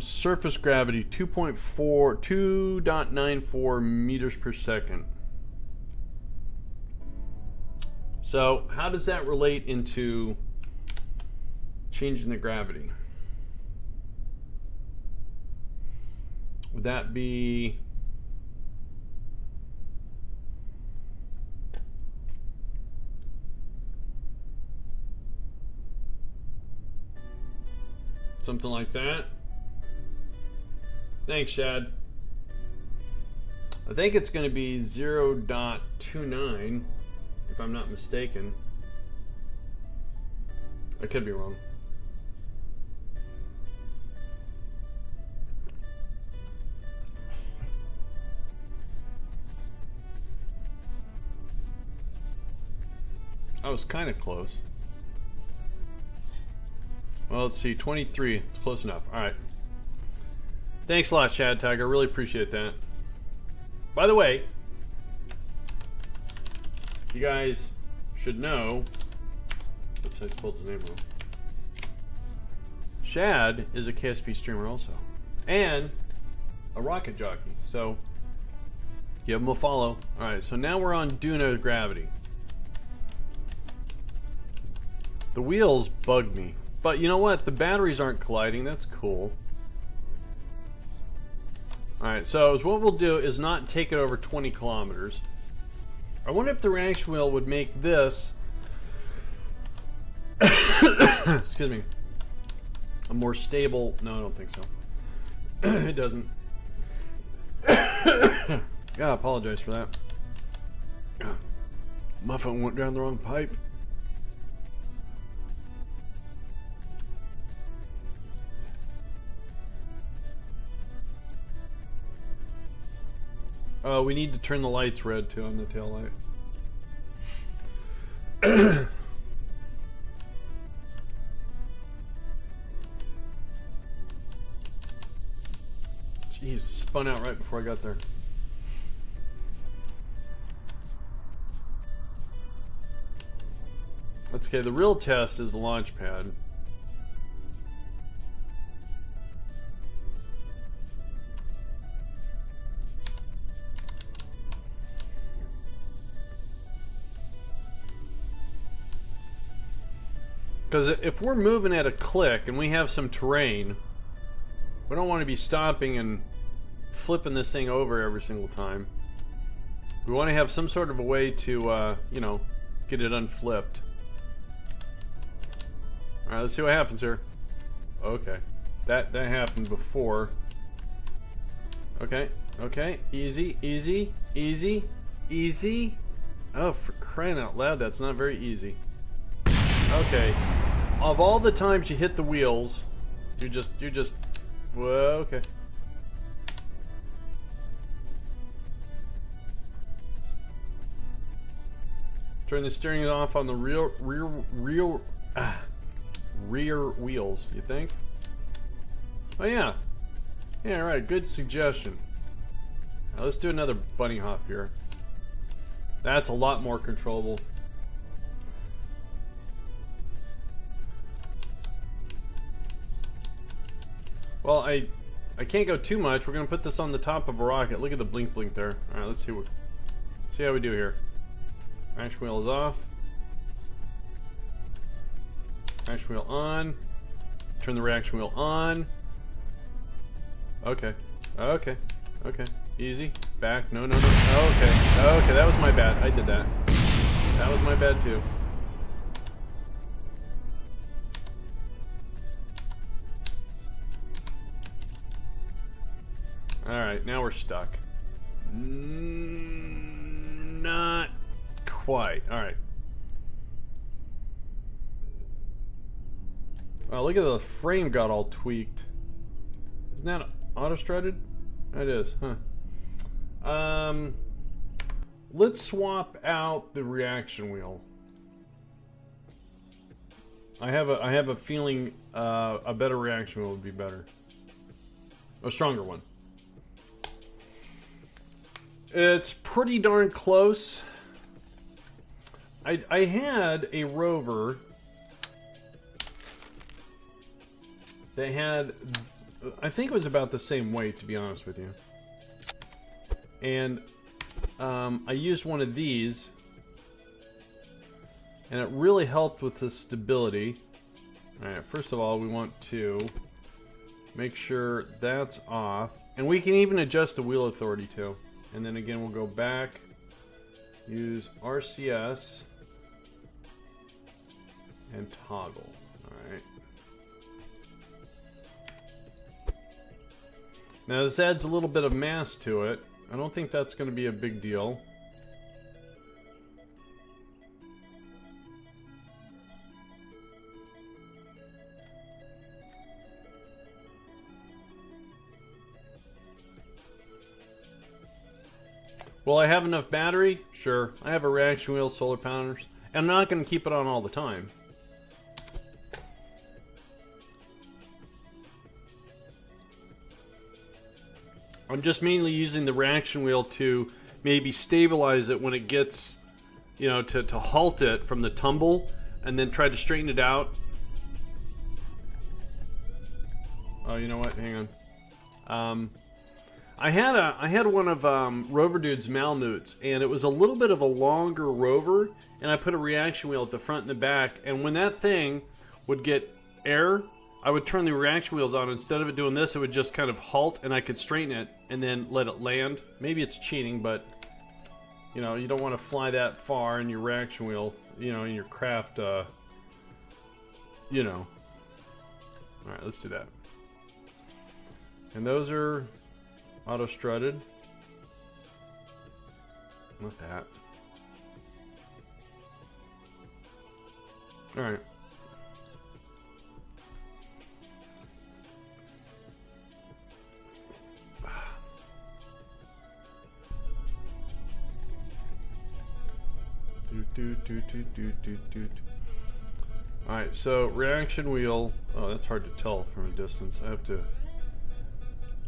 Surface gravity 2.94 meters per second. So how does that relate into changing the gravity? Would that be something like that? Thanks, Shad. I think it's going to be 0.29, if I'm not mistaken. I could be wrong. I was kind of close. Well, let's see, 23. It's close enough. All right. Thanks a lot, Shad Tiger. Really appreciate that. By the way, you guys should know. Oops, I spelled his name wrong. Shad is a KSP streamer also, and a rocket jockey. So give him a follow. All right. So now we're on Duna gravity. The wheels bug me. But you know what? The batteries aren't colliding. That's cool. Alright, so what we'll do is not take it over 20 kilometers. I wonder if the reaction wheel would make this excuse me, a more stable... No, I don't think so. It doesn't. I apologize for that. Muffin went down the wrong pipe. Oh, we need to turn the lights red too on the tail light. Jeez, spun out right before I got there. That's okay. The real test is the launch pad. Because if we're moving at a click and we have some terrain, we don't want to be stopping and flipping this thing over every single time. We want to have some sort of a way to, you know, get it unflipped. Alright, let's see what happens here. Okay. That happened before. Okay, okay. Easy, easy, easy, easy. Oh, for crying out loud, that's not very easy. Okay. Of all the times you hit the wheels, you're just, whoa, okay. Turn the steering off on the rear wheels, you think? Oh yeah. Yeah, right, good suggestion. Now let's do another bunny hop here. That's a lot more controllable. Well, I can't go too much. We're gonna put this on the top of a rocket. Look at the blink there. All right, let's see how we do here. Reaction wheel is off. Reaction wheel on. Turn the reaction wheel on. Okay. Okay. Okay. Easy. Back. No, no, no. Okay. Okay, that was my bad. I did that. That was my bad too. Alright, now we're stuck. Not quite. Alright. Oh, look at the frame got all tweaked. Isn't that auto-strutted? It is, huh? Let's swap out the reaction wheel. I have a feeling a better reaction wheel would be better. A stronger one. It's pretty darn close. I had a Rover that had, I think it was about the same weight, to be honest with you. And I used one of these, and it really helped with the stability. Alright, first of all, we want to make sure that's off. And we can even adjust the wheel authority too. And then again, we'll go back, use RCS, and toggle. Alright. Now this adds a little bit of mass to it. I don't think that's going to be a big deal. Will I have enough battery? Sure. I have a reaction wheel, solar panels. And I'm not going to keep it on all the time. I'm just mainly using the reaction wheel to maybe stabilize it when it gets, you know, to halt it from the tumble, and then try to straighten it out. Oh, you know what? Hang on. I had one of Rover Dude's Malmutes, and it was a little bit of a longer Rover, and I put a reaction wheel at the front and the back, and when that thing would get air, I would turn the reaction wheels on. Instead of it doing this, it would just kind of halt, and I could straighten it and then let it land. Maybe it's cheating, but you know, you don't want to fly that far in your reaction wheel, you know, in your craft, you know. Alright, let's do that. And those are auto strutted. Not that. Alright. Alright, so reaction wheel. Oh, that's hard to tell from a distance. I have to.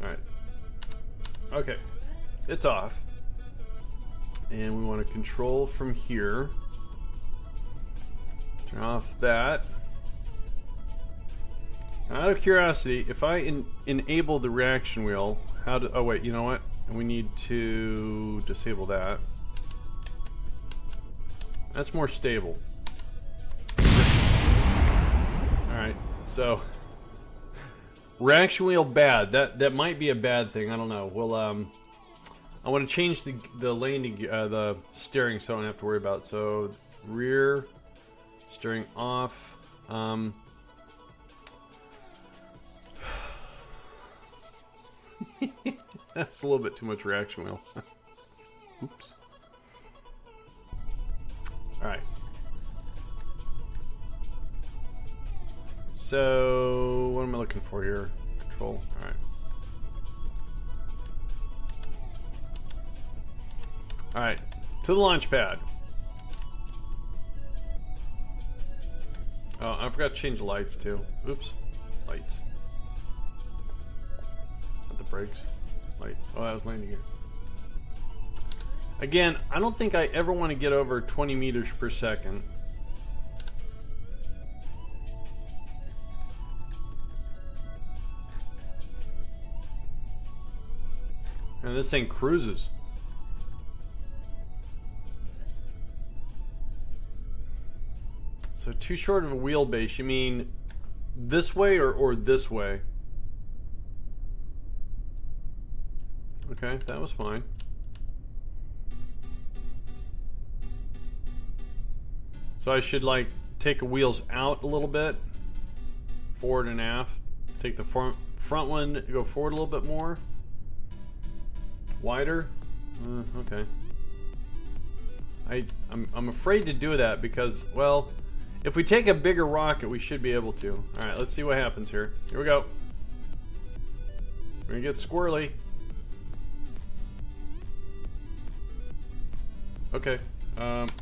Alright. Okay. It's off. And we want to control from here. Turn off that. Now, out of curiosity, if I enable the reaction wheel, how do. Oh, wait, you know what? We need to disable that. That's more stable. Alright, so reaction wheel bad. That might be a bad thing. I don't know. Well, I want to change the landing the steering so I don't have to worry about. So rear steering off. That's a little bit too much reaction wheel. Oops. Alright. So, what am I looking for here? Control. Alright. Alright. To the launch pad. Oh, I forgot to change the lights too. Oops. Lights. Not the brakes. Lights. Oh, I was landing here. Again, I don't think I ever want to get over 20 meters per second. And this thing cruises. So too short of a wheelbase, you mean this way or this way? Okay, that was fine. So I should like take the wheels out a little bit, forward and aft. Take the front one, go forward a little bit more. Wider? Okay. I'm afraid to do that because, well, if we take a bigger rocket, we should be able to. Alright, let's see what happens here. Here we go. We're gonna get squirrely. Okay.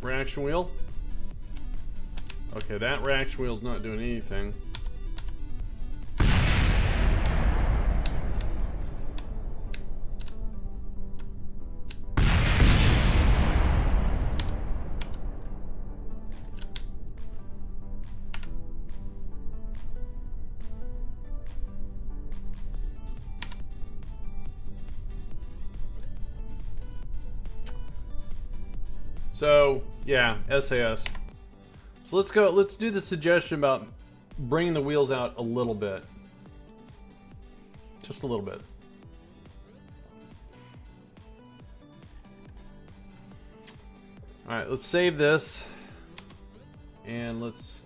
Reaction wheel. Okay, that reaction wheel's not doing anything. So, yeah, SAS. So let's do the suggestion about bringing the wheels out a little bit. Just a little bit. Alright, let's save this. And let's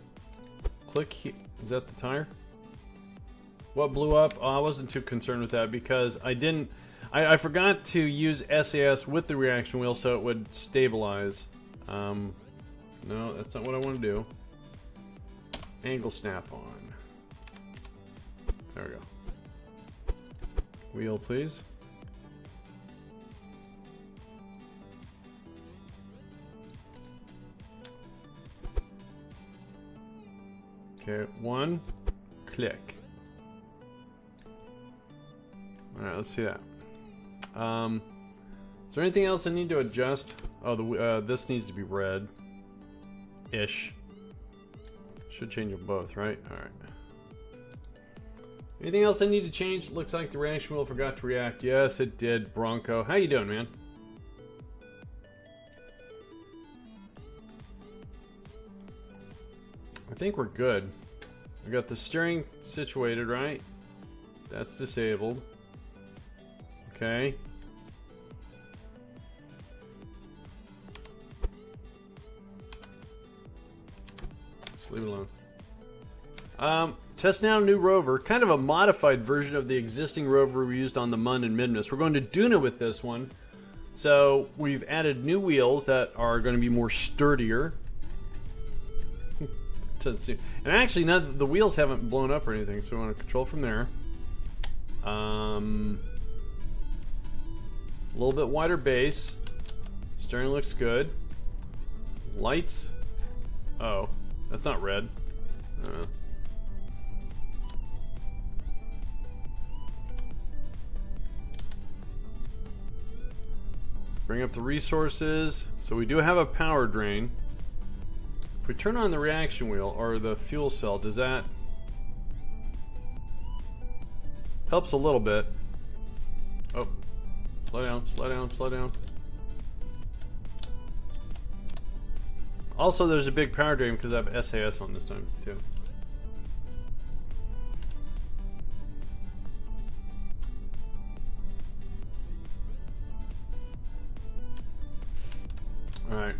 click here. Is that the tire? What blew up? Oh, I wasn't too concerned with that because I forgot to use SAS with the reaction wheel so it would stabilize. No, that's not what I want to do. Angle snap on. There we go. Wheel, please. Okay, one, click. Alright, let's see that. Is there anything else I need to adjust? Oh, this needs to be red-ish. Should change them both, right? Alright. Anything else I need to change? Looks like the reaction wheel forgot to react. Yes, it did, Bronco. How you doing, man? I think we're good. We got the steering situated, right? That's disabled. Okay. Just leave it alone. Testing out a new Rover, kind of a modified version of the existing Rover we used on the Mun and Midness. We're going to Duna with this one. So we've added new wheels that are going to be more sturdier. And actually, the wheels haven't blown up or anything, so we want to control from there. A little bit wider base. Steering looks good. Lights. Oh, that's not red. Bring up the resources. So we do have a power drain. If we turn on the reaction wheel or the fuel cell, does that helps a little bit? Oh, slow down, slow down, slow down. Also, there's a big power drain because I have SAS on this time too. All right.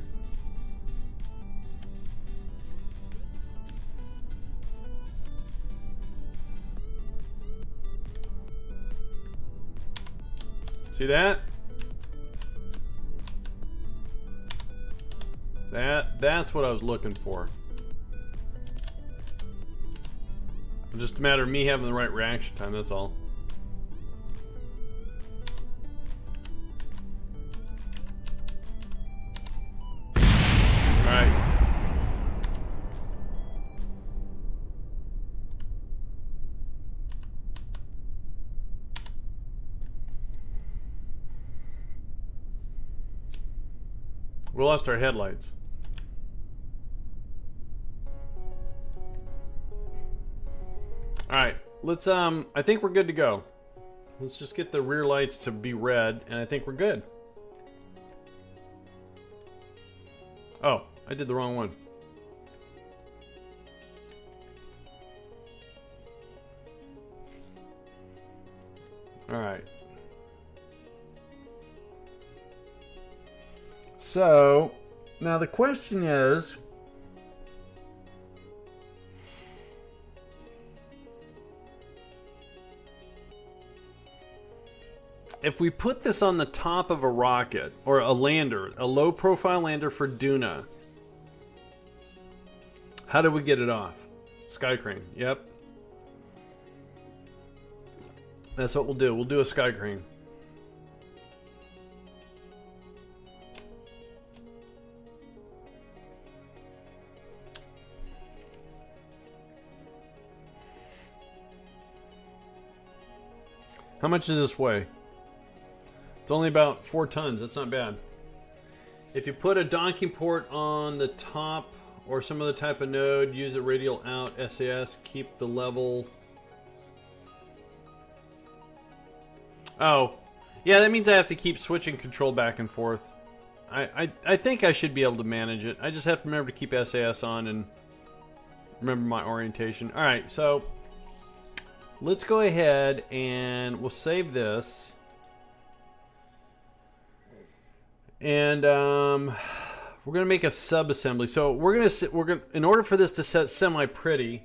See that? That's what I was looking for. It's just a matter of me having the right reaction time, that's all. Alright. We lost our headlights. Alright, let's I think we're good to go. Let's just get the rear lights to be red, and I think we're good. Oh, I did the wrong one. Alright. So, now the question is, if we put this on the top of a rocket or a lander, a low profile lander for Duna, how do we get it off? Sky crane. Yep. That's what we'll do. We'll do a sky crane. How much does this weigh? It's only about 4 tons. That's not bad. If you put a docking port on the top or some other type of node, use a radial out SAS, keep the level. Oh, yeah, that means I have to keep switching control back and forth. I think I should be able to manage it. I just have to remember to keep SAS on and remember my orientation. All right, so let's go ahead and we'll save this. And we're gonna make a sub-assembly. So we're gonna in order for this to set semi-pretty.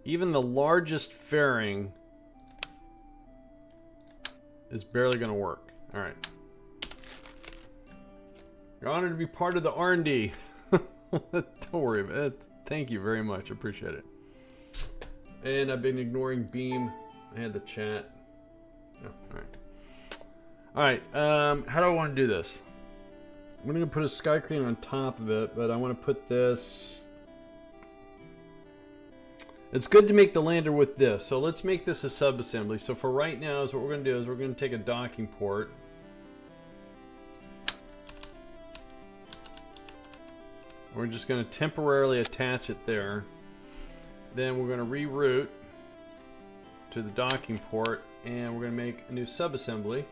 Even the largest fairing is barely gonna work. All right. You're honored to be part of the R&D. Don't worry about it. Thank you very much. Appreciate it. And I've been ignoring Beam. I had the chat. Oh, all right. How do I want to do this? I'm going to put a sky crane on top of it, but I want to put this. It's good to make the lander with this, so let's make this a sub-assembly. So for right now, is what we're going to do is we're going to take a docking port. We're just going to temporarily attach it there. Then we're going to reroute to the docking port, and we're going to make a new sub-assembly.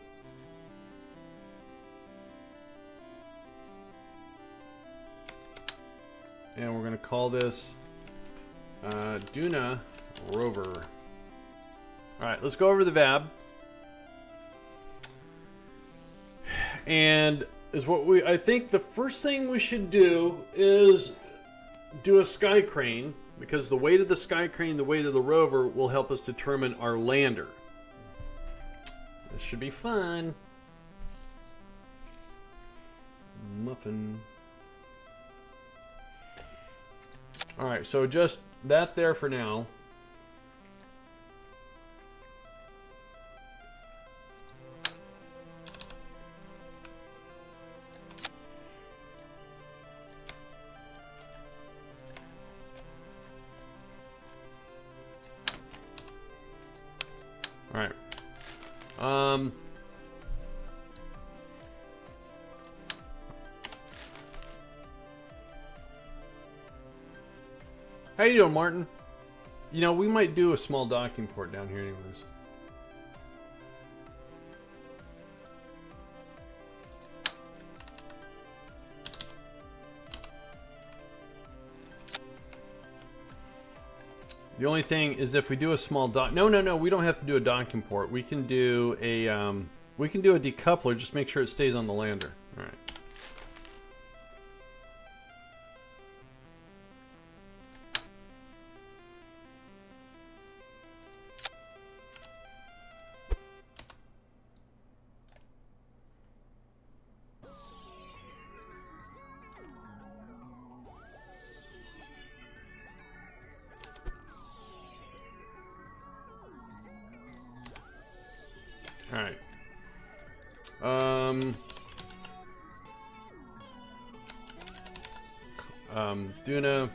And we're going to call this Duna Rover. Alright, let's go over the VAB. And I think the first thing we should do is do a sky crane, because the weight of the sky crane, the weight of the rover will help us determine our lander. This should be fun. Muffin. Alright, so just that there for now. Alright. How you doing, Martin? You know, we might do a small docking port down here anyways. The only thing is if we do a small dock... No, we don't have to do a docking port. We can do a decoupler. Just make sure it stays on the lander. All right. Alright. Duna.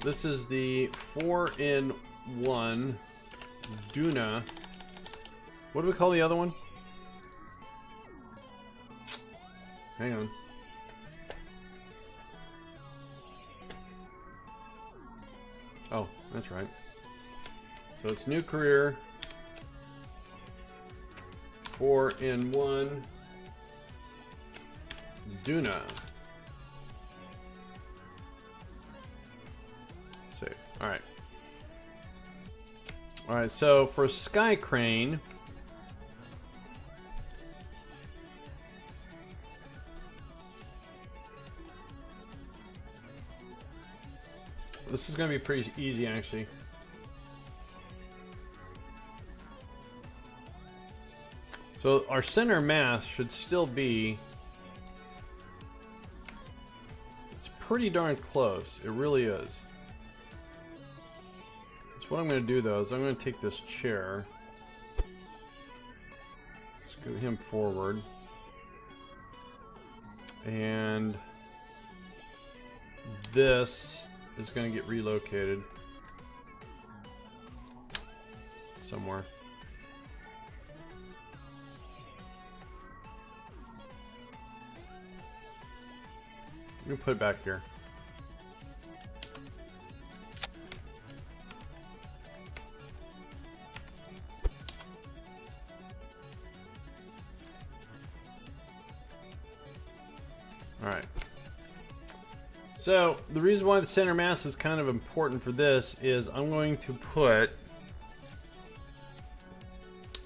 This is the 4-in-1 Duna. What do we call the other one? Hang on. Oh, that's right. So it's new career. 4-in-1 Duna. Save. Alright. Alright, so for Sky Crane, This is going to be pretty easy, actually. So our center mass should still be... It's pretty darn close. It really is. So what I'm going to do, though, is I'm going to take this chair. Scoot him forward. And this is going to get relocated somewhere. I'm going to put it back here. Alright. So, the reason why the center mass is kind of important for this is I'm going to put...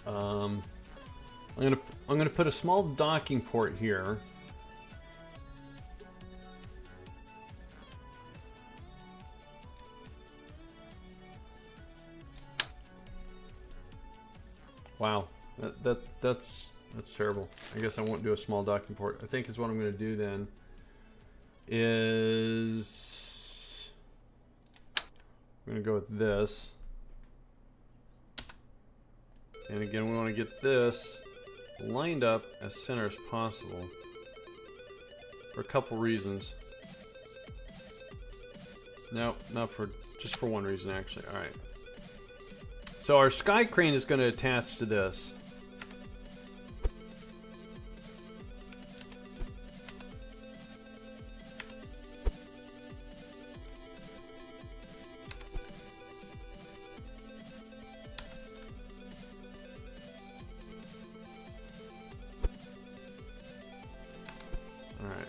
I'm going to put a small docking port here. Wow, that's terrible. I guess I won't do a small docking port. I think is what I'm going to do then is I'm going to go with this. And again, we want to get this lined up as center as possible for a couple reasons. No, not for, just for one reason actually. All right. So our sky crane is going to attach to this. All right.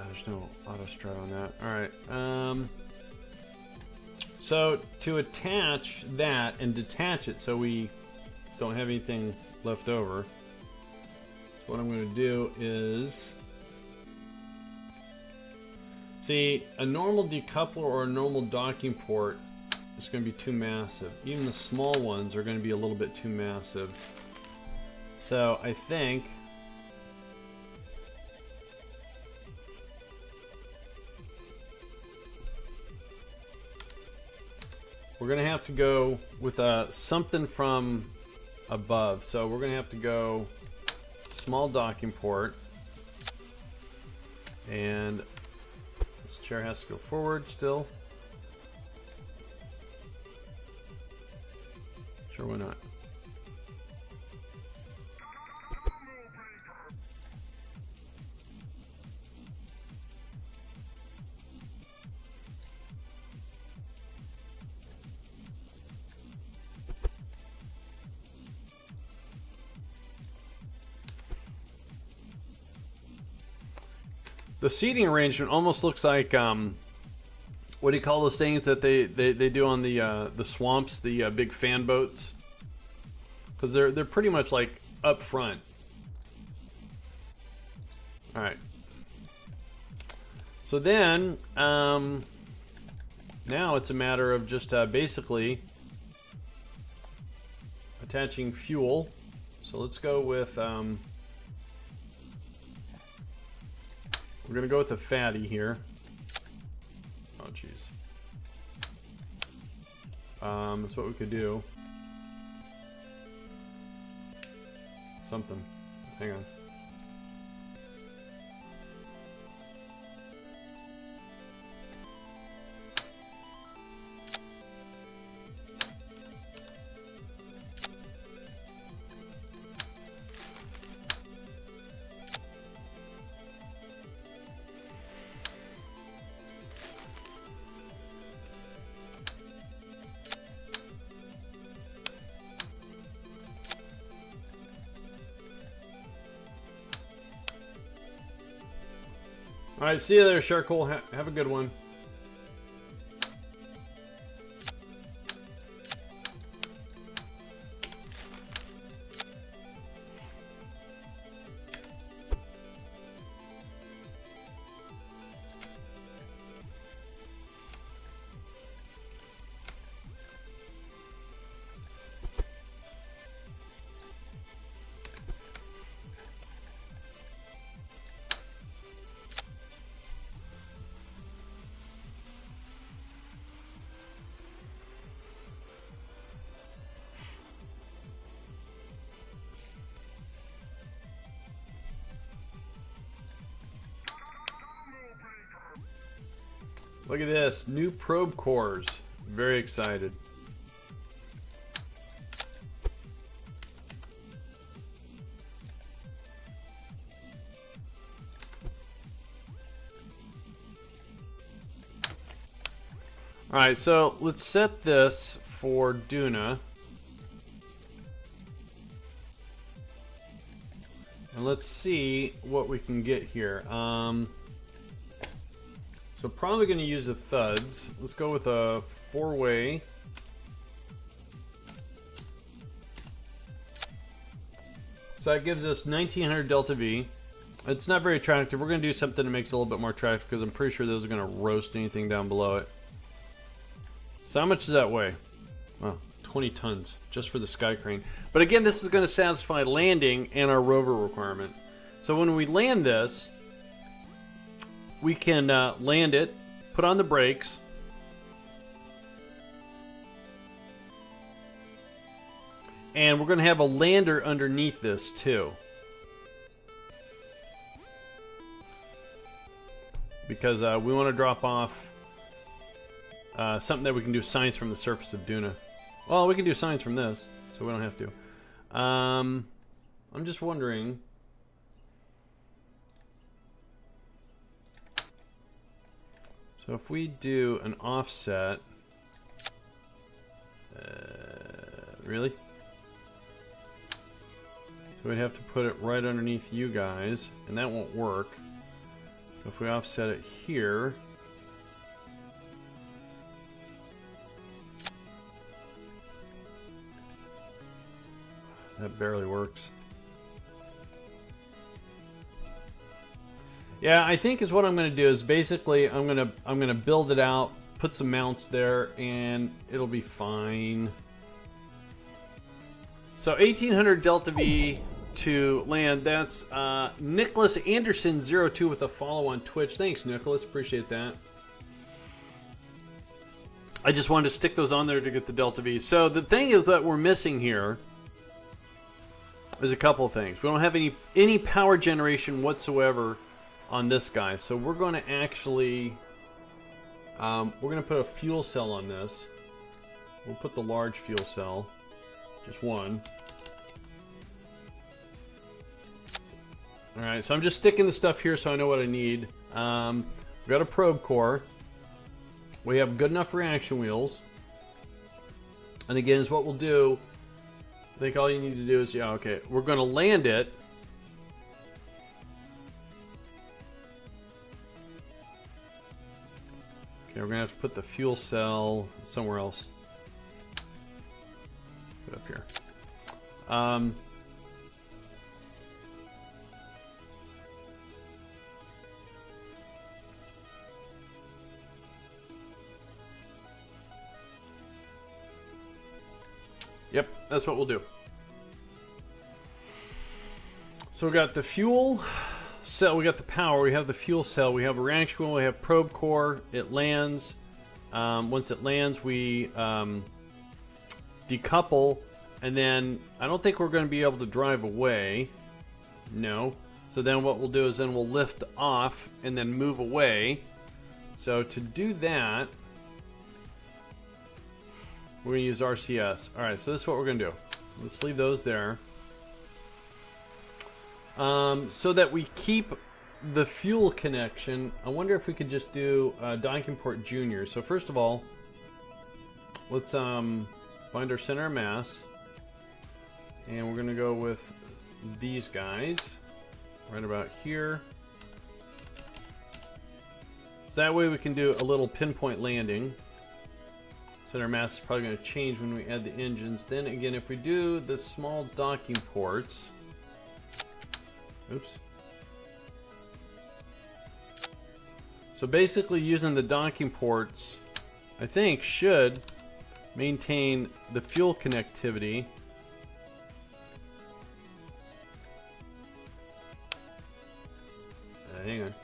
There's no auto strut on that. All right. So to attach that and detach it so we don't have anything left over, so what I'm going to do is, see, a normal decoupler or a normal docking port is going to be too massive. Even the small ones are going to be a little bit too massive. So I think we're going to have to go with something from above. So we're going to have to go small docking port. And this chair has to go forward still. Sure, why not? The seating arrangement almost looks like what do you call those things that they do on the swamps, the big fan boats? Because they're pretty much like up front. All right. So then now it's a matter of just basically attaching fuel. So let's go with we're gonna go with the fatty here. Oh jeez. That's what we could do. Something. Hang on. All right, see you there, Charcoal. Have a good one. Look at this. New probe cores. Very excited. Alright, so let's set this for Duna. And let's see what we can get here. So probably going to use the thuds. Let's go with a 4-way. So that gives us 1900 delta V. It's not very attractive. We're going to do something that makes it a little bit more attractive because I'm pretty sure those are going to roast anything down below it. So how much does that weigh? Well, 20 tons just for the sky crane. But again, this is going to satisfy landing and our rover requirement. So when we land this, we can land it, put on the brakes, and we're going to have a lander underneath this too. Because we want to drop off something that we can do science from the surface of Duna. Well, we can do science from this, so we don't have to. I'm just wondering. So if we do an offset, really? So we'd have to put it right underneath you guys, and that won't work. So if we offset it here, that barely works. Yeah, I think is what I'm going to do is basically I'm going to build it out, put some mounts there, and it'll be fine. So 1800 delta V to land. That's Nicholas Anderson 02 with a follow on Twitch. Thanks, Nicholas. Appreciate that. I just wanted to stick those on there to get the delta V. So the thing is that we're missing here is a couple of things. We don't have any power generation whatsoever on this guy. So we're going to actually we're going to put a fuel cell on this. We'll put the large fuel cell, just one. All right, so I'm just sticking the stuff here so I know what I need. We've got a probe core. We have good enough reaction wheels. And again, is what we'll do. I think all you need to do is, yeah, okay. We're going to land it. Okay, we're going to have to put the fuel cell somewhere else. Put it up here. Yep, that's what we'll do. So we got the fuel cell, we got the power, we have the fuel cell, we have a reaction wheel, we have probe core, it lands. Once it lands, we decouple, and then I don't think we're going to be able to drive away. No. So then what we'll do is then we'll lift off and then move away. So to do that, we're going to use RCS. Alright, so this is what we're going to do. Let's leave those there. So that we keep the fuel connection, I wonder if we could just do docking port junior. So first of all, let's find our center of mass. And we're going to go with these guys right about here. So that way we can do a little pinpoint landing. Center mass is probably going to change when we add the engines. Then again, if we do the small docking ports, oops. So basically using the docking ports, I think, should maintain the fuel connectivity. Hang on.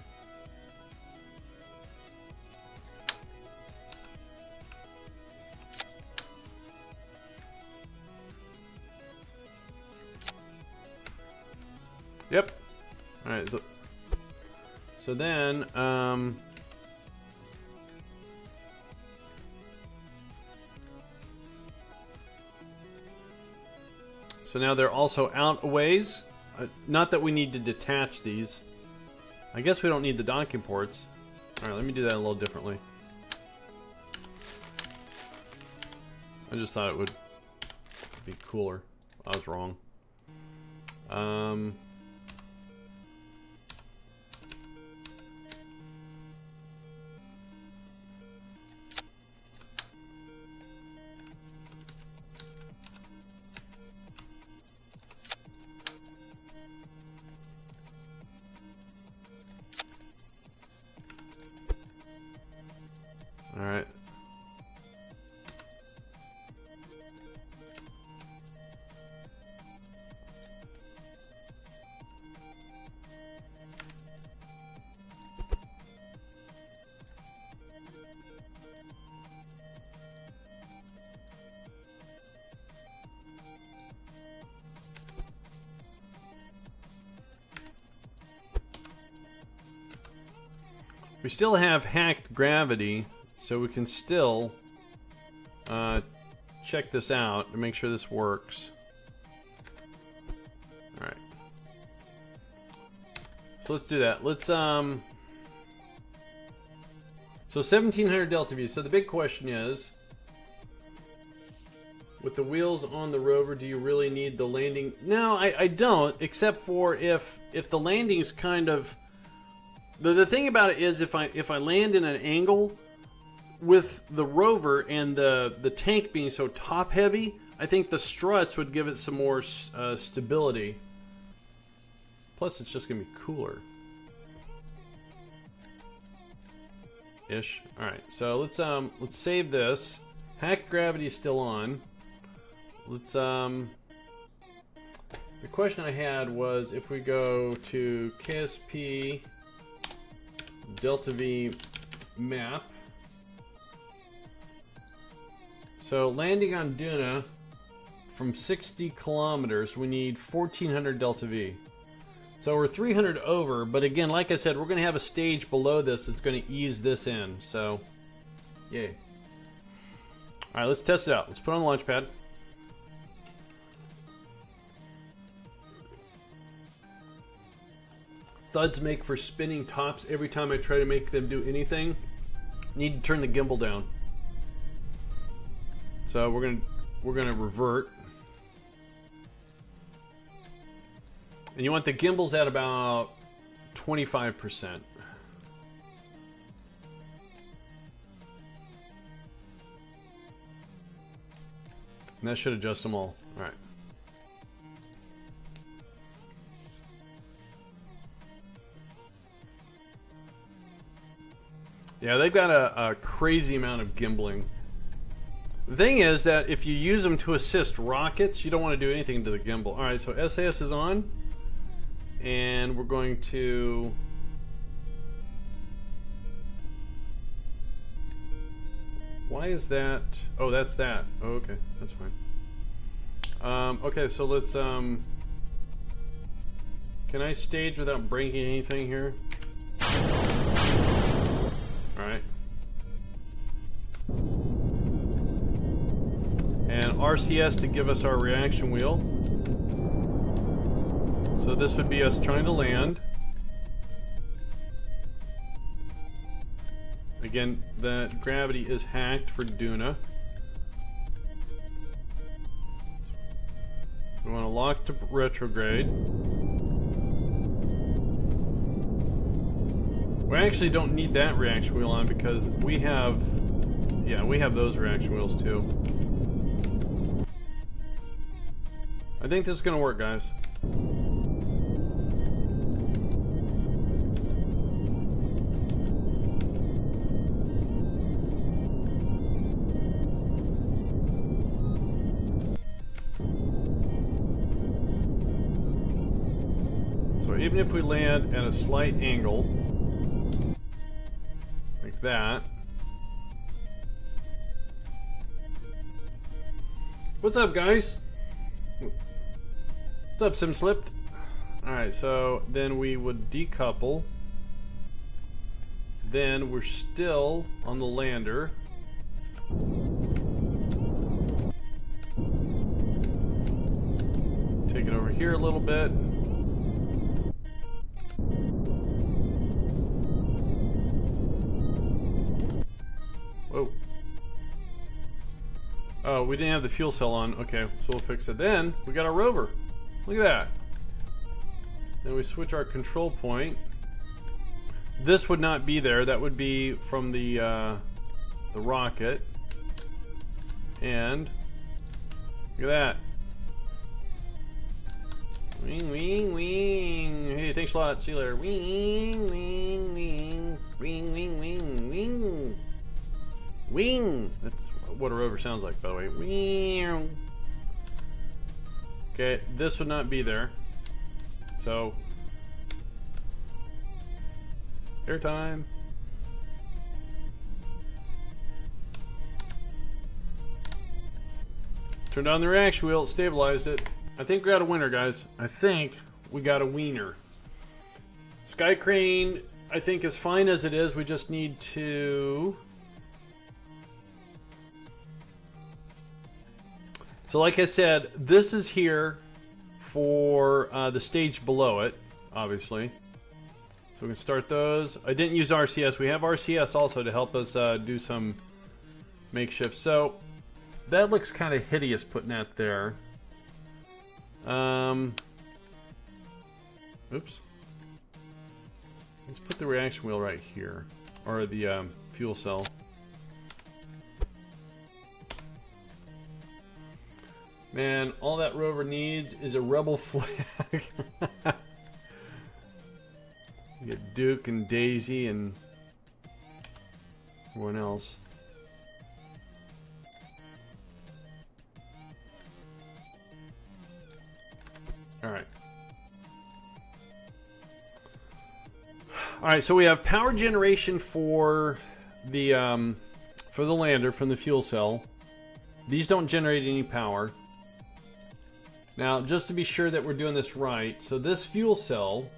Yep. All right. So then, So now they're also out a ways. Not that we need to detach these. I guess we don't need the docking ports. Alright, let me do that a little differently. I just thought it would be cooler. I was wrong. All right. We still have hacked gravity, so we can still check this out to make sure this works. Alright. So let's do that. Let's so 1700 delta V. So the big question is, with the wheels on the rover, do you really need the landing? No, I don't, except for if the landing's kind of... The thing about it is, if I land in an angle with the rover and the tank being so top heavy, I think the struts would give it some more stability. Plus, it's just gonna be cooler. Ish. All right, so let's save this. Hack gravity is still on. Let's The question I had was if we go to KSP Delta V map. So landing on Duna from 60 kilometers, we need 1400 Delta V. So we're 300 over, but again, like I said, we're going to have a stage below this that's going to ease this in. So, yay. All right, let's test it out. Let's put on the launch pad. Thuds make for spinning tops every time I try to make them do anything. Need to turn the gimbal down. So we're gonna revert. And you want the gimbals at about 25%. And that should adjust them all. All right. Yeah, they've got a crazy amount of gimbling. The thing is that if you use them to assist rockets, you don't want to do anything to the gimbal. All right, so SAS is on. And we're going to... Why is that? Oh, that's that. Oh, okay, that's fine. Okay, so let's... Can I stage without breaking anything here? Alright. And RCS to give us our reaction wheel. So this would be us trying to land. Again, the gravity is hacked for Duna. We want to lock to retrograde. We actually don't need that reaction wheel on because we have, yeah, we have those reaction wheels too. I think this is gonna work, guys. So even if we land at a slight angle, like that. What's up, guys? What's up, Sim Slipped? Alright, so then we would decouple. Then we're still on the lander. here a little bit. Whoa. Oh, we didn't have the fuel cell on. Okay, so we'll fix it. Then we got our rover. Look at that. Then we switch our control point. This would not be there. That would be from the rocket. And look at that. Wing, wing, wing. Hey, thanks a lot. See you later. Wing, wing, wing. Wing, wing, wing, wing. Wing. That's what a rover sounds like, by the way. Wing. Okay, this would not be there. So, airtime. Turned on the reaction wheel, it stabilized it. I think we got a winner, guys. I think we got a wiener. Sky crane, I think, is fine as it is. We just need to... So like I said, this is here for the stage below it, obviously. So we can start those. I didn't use RCS. We have RCS also to help us do some makeshift. So that looks kind of hideous putting that there. Oops. Let's put the reaction wheel right here. Or the fuel cell. Man, all that rover needs is a rebel flag. You get Duke and Daisy and everyone else. Alright. Alright, so we have power generation for the lander from the fuel cell. These don't generate any power. Now, just to be sure that we're doing this right, so this fuel cell,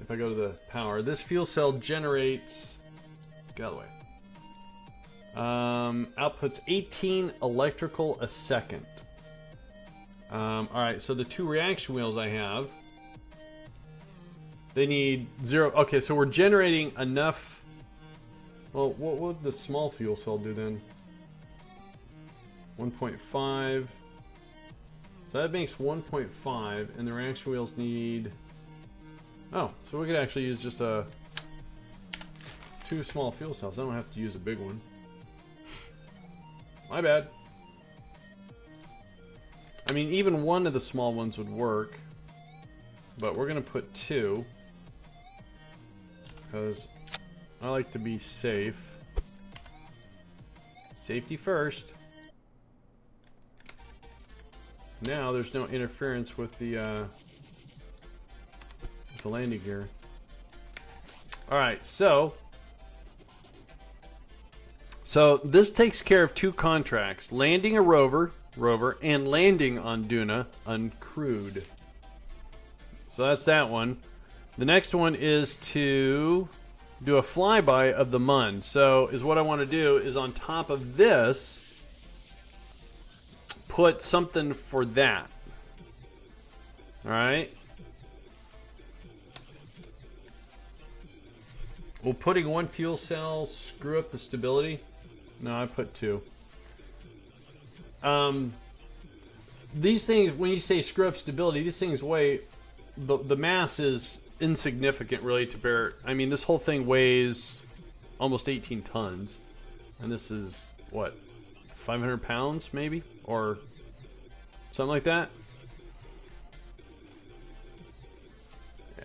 if I go to the power, this fuel cell generates, get out of the way, outputs 18 electrical a second. Alright, so the two reaction wheels I have, they need 0, okay, so we're generating enough, well, what would the small fuel cell do then? 1.5. So that makes 1.5, and the reaction wheels need... Oh, so we could actually use just two small fuel cells. I don't have to use a big one. My bad. I mean, even one of the small ones would work, but we're going to put two, because I like to be safe. Safety first. Now there's no interference with the landing gear. Alright, so this takes care of two contracts. Landing a rover, and landing on Duna uncrewed. So that's that one. The next one is to do a flyby of the Mun. So is what I want to do is on top of this put something for that. Alright. Will putting one fuel cell screw up the stability? No, I put two. These things, when you say screw up stability, these things weigh, the mass is insignificant really to bear. I mean, this whole thing weighs almost 18 tons. And this is, what, 500 pounds maybe? Or something like that? Yeah.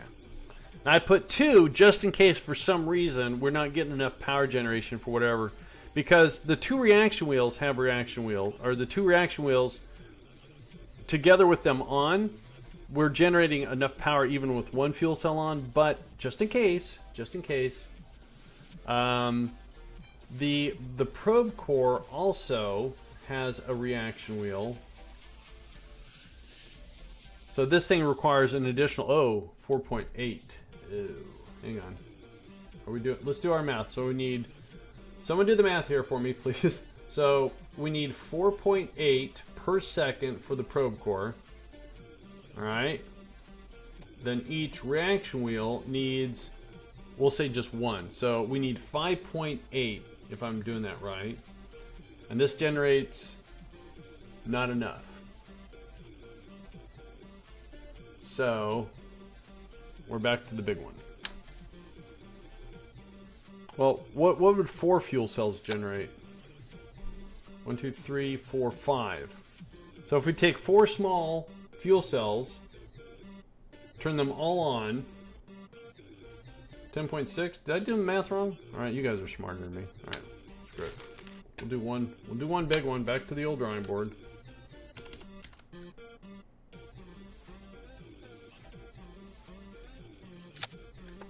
Now I put two just in case for some reason we're not getting enough power generation for whatever. Because the two reaction wheels have reaction wheels, or the two reaction wheels together with them on, we're generating enough power even with one fuel cell on, but just in case, the probe core also has a reaction wheel. So this thing requires an additional 4.8. Hang on. Are we doing? Let's do our math. So we need someone do the math here for me, please. So we need 4.8 per second for the probe core. Alright. Then each reaction wheel needs, we'll say just one. So we need 5.8 if I'm doing that right. And this generates not enough. So we're back to the big one. Well, what would 4 fuel cells generate? 1, 2, 3, 4, 5. So if we take 4 small fuel cells, turn them all on. 10.6. Did I do the math wrong? All right, you guys are smarter than me. All right, screw it. We'll do one. We'll do one big one. Back to the old drawing board.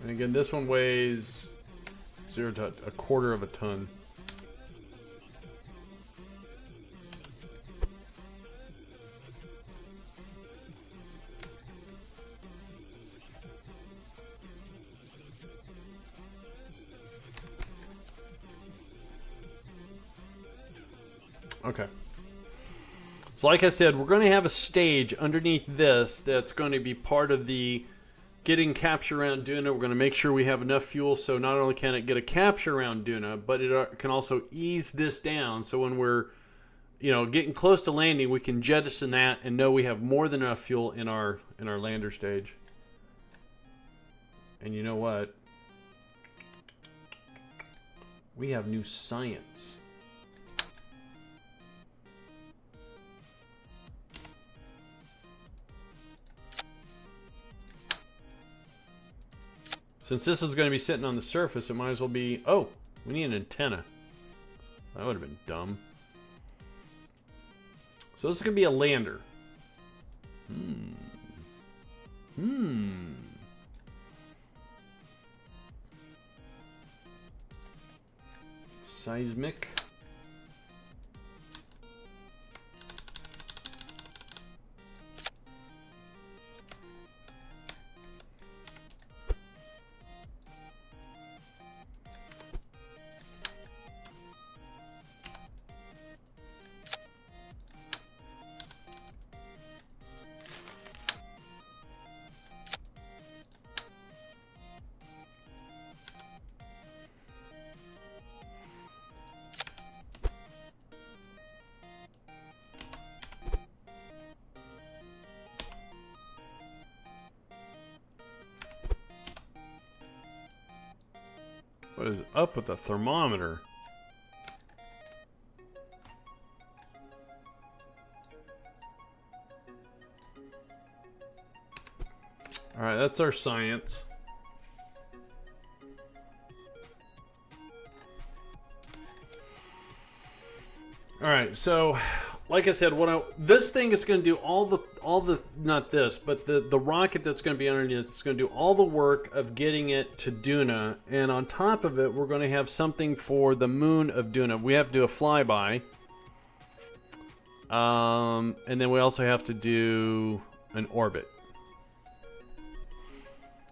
And again, this one weighs 0 to a quarter of a ton. Okay. So like I said, we're going to have a stage underneath this that's going to be part of the getting capture around Duna. We're going to make sure we have enough fuel so not only can it get a capture around Duna, but it can also ease this down so when we're, you know, getting close to landing, we can jettison that and know we have more than enough fuel in our lander stage. And you know what? We have new science. Since this is going to be sitting on the surface, it might as well be... Oh, we need an antenna. That would have been dumb. So this is going to be a lander. Seismic. What is up with the thermometer? All right, that's our science. All right, so like I said, this thing is going to do all the not this, but the rocket that's going to be underneath is going to do all the work of getting it to Duna, and on top of it, we're going to have something for the moon of Duna. We have to do a flyby, and then we also have to do an orbit.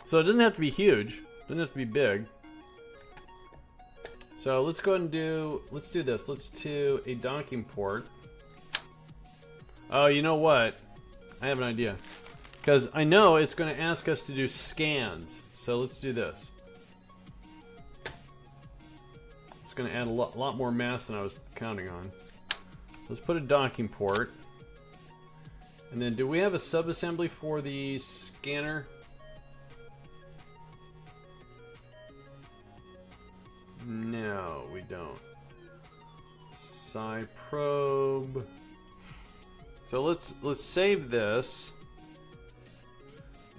So it doesn't have to be huge, it doesn't have to be big. So let's go ahead and do this. Let's do a docking port. Oh, you know what? I have an idea. Because I know it's going to ask us to do scans. So let's do this. It's going to add a lot more mass than I was counting on. So let's put a docking port. And then do we have a subassembly for the scanner? No, we don't. Psi probe. So let's save this,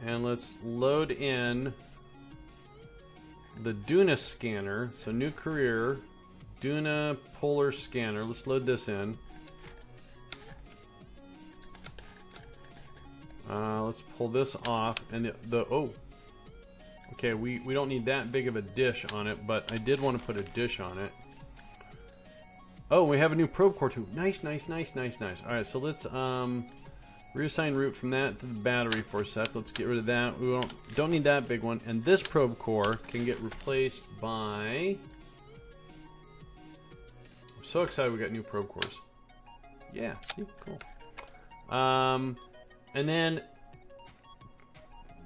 and let's load in the Duna scanner. So new career, Duna polar scanner. Let's load this in. Let's pull this off, and oh. Okay, we don't need that big of a dish on it, but I did want to put a dish on it. Oh, we have a new probe core too. Nice, nice, nice, nice, nice. All right, so let's reassign route from that to the battery for a sec. Let's get rid of that. We don't need that big one. And this probe core can get replaced by... I'm so excited we got new probe cores. Yeah, see, cool. And then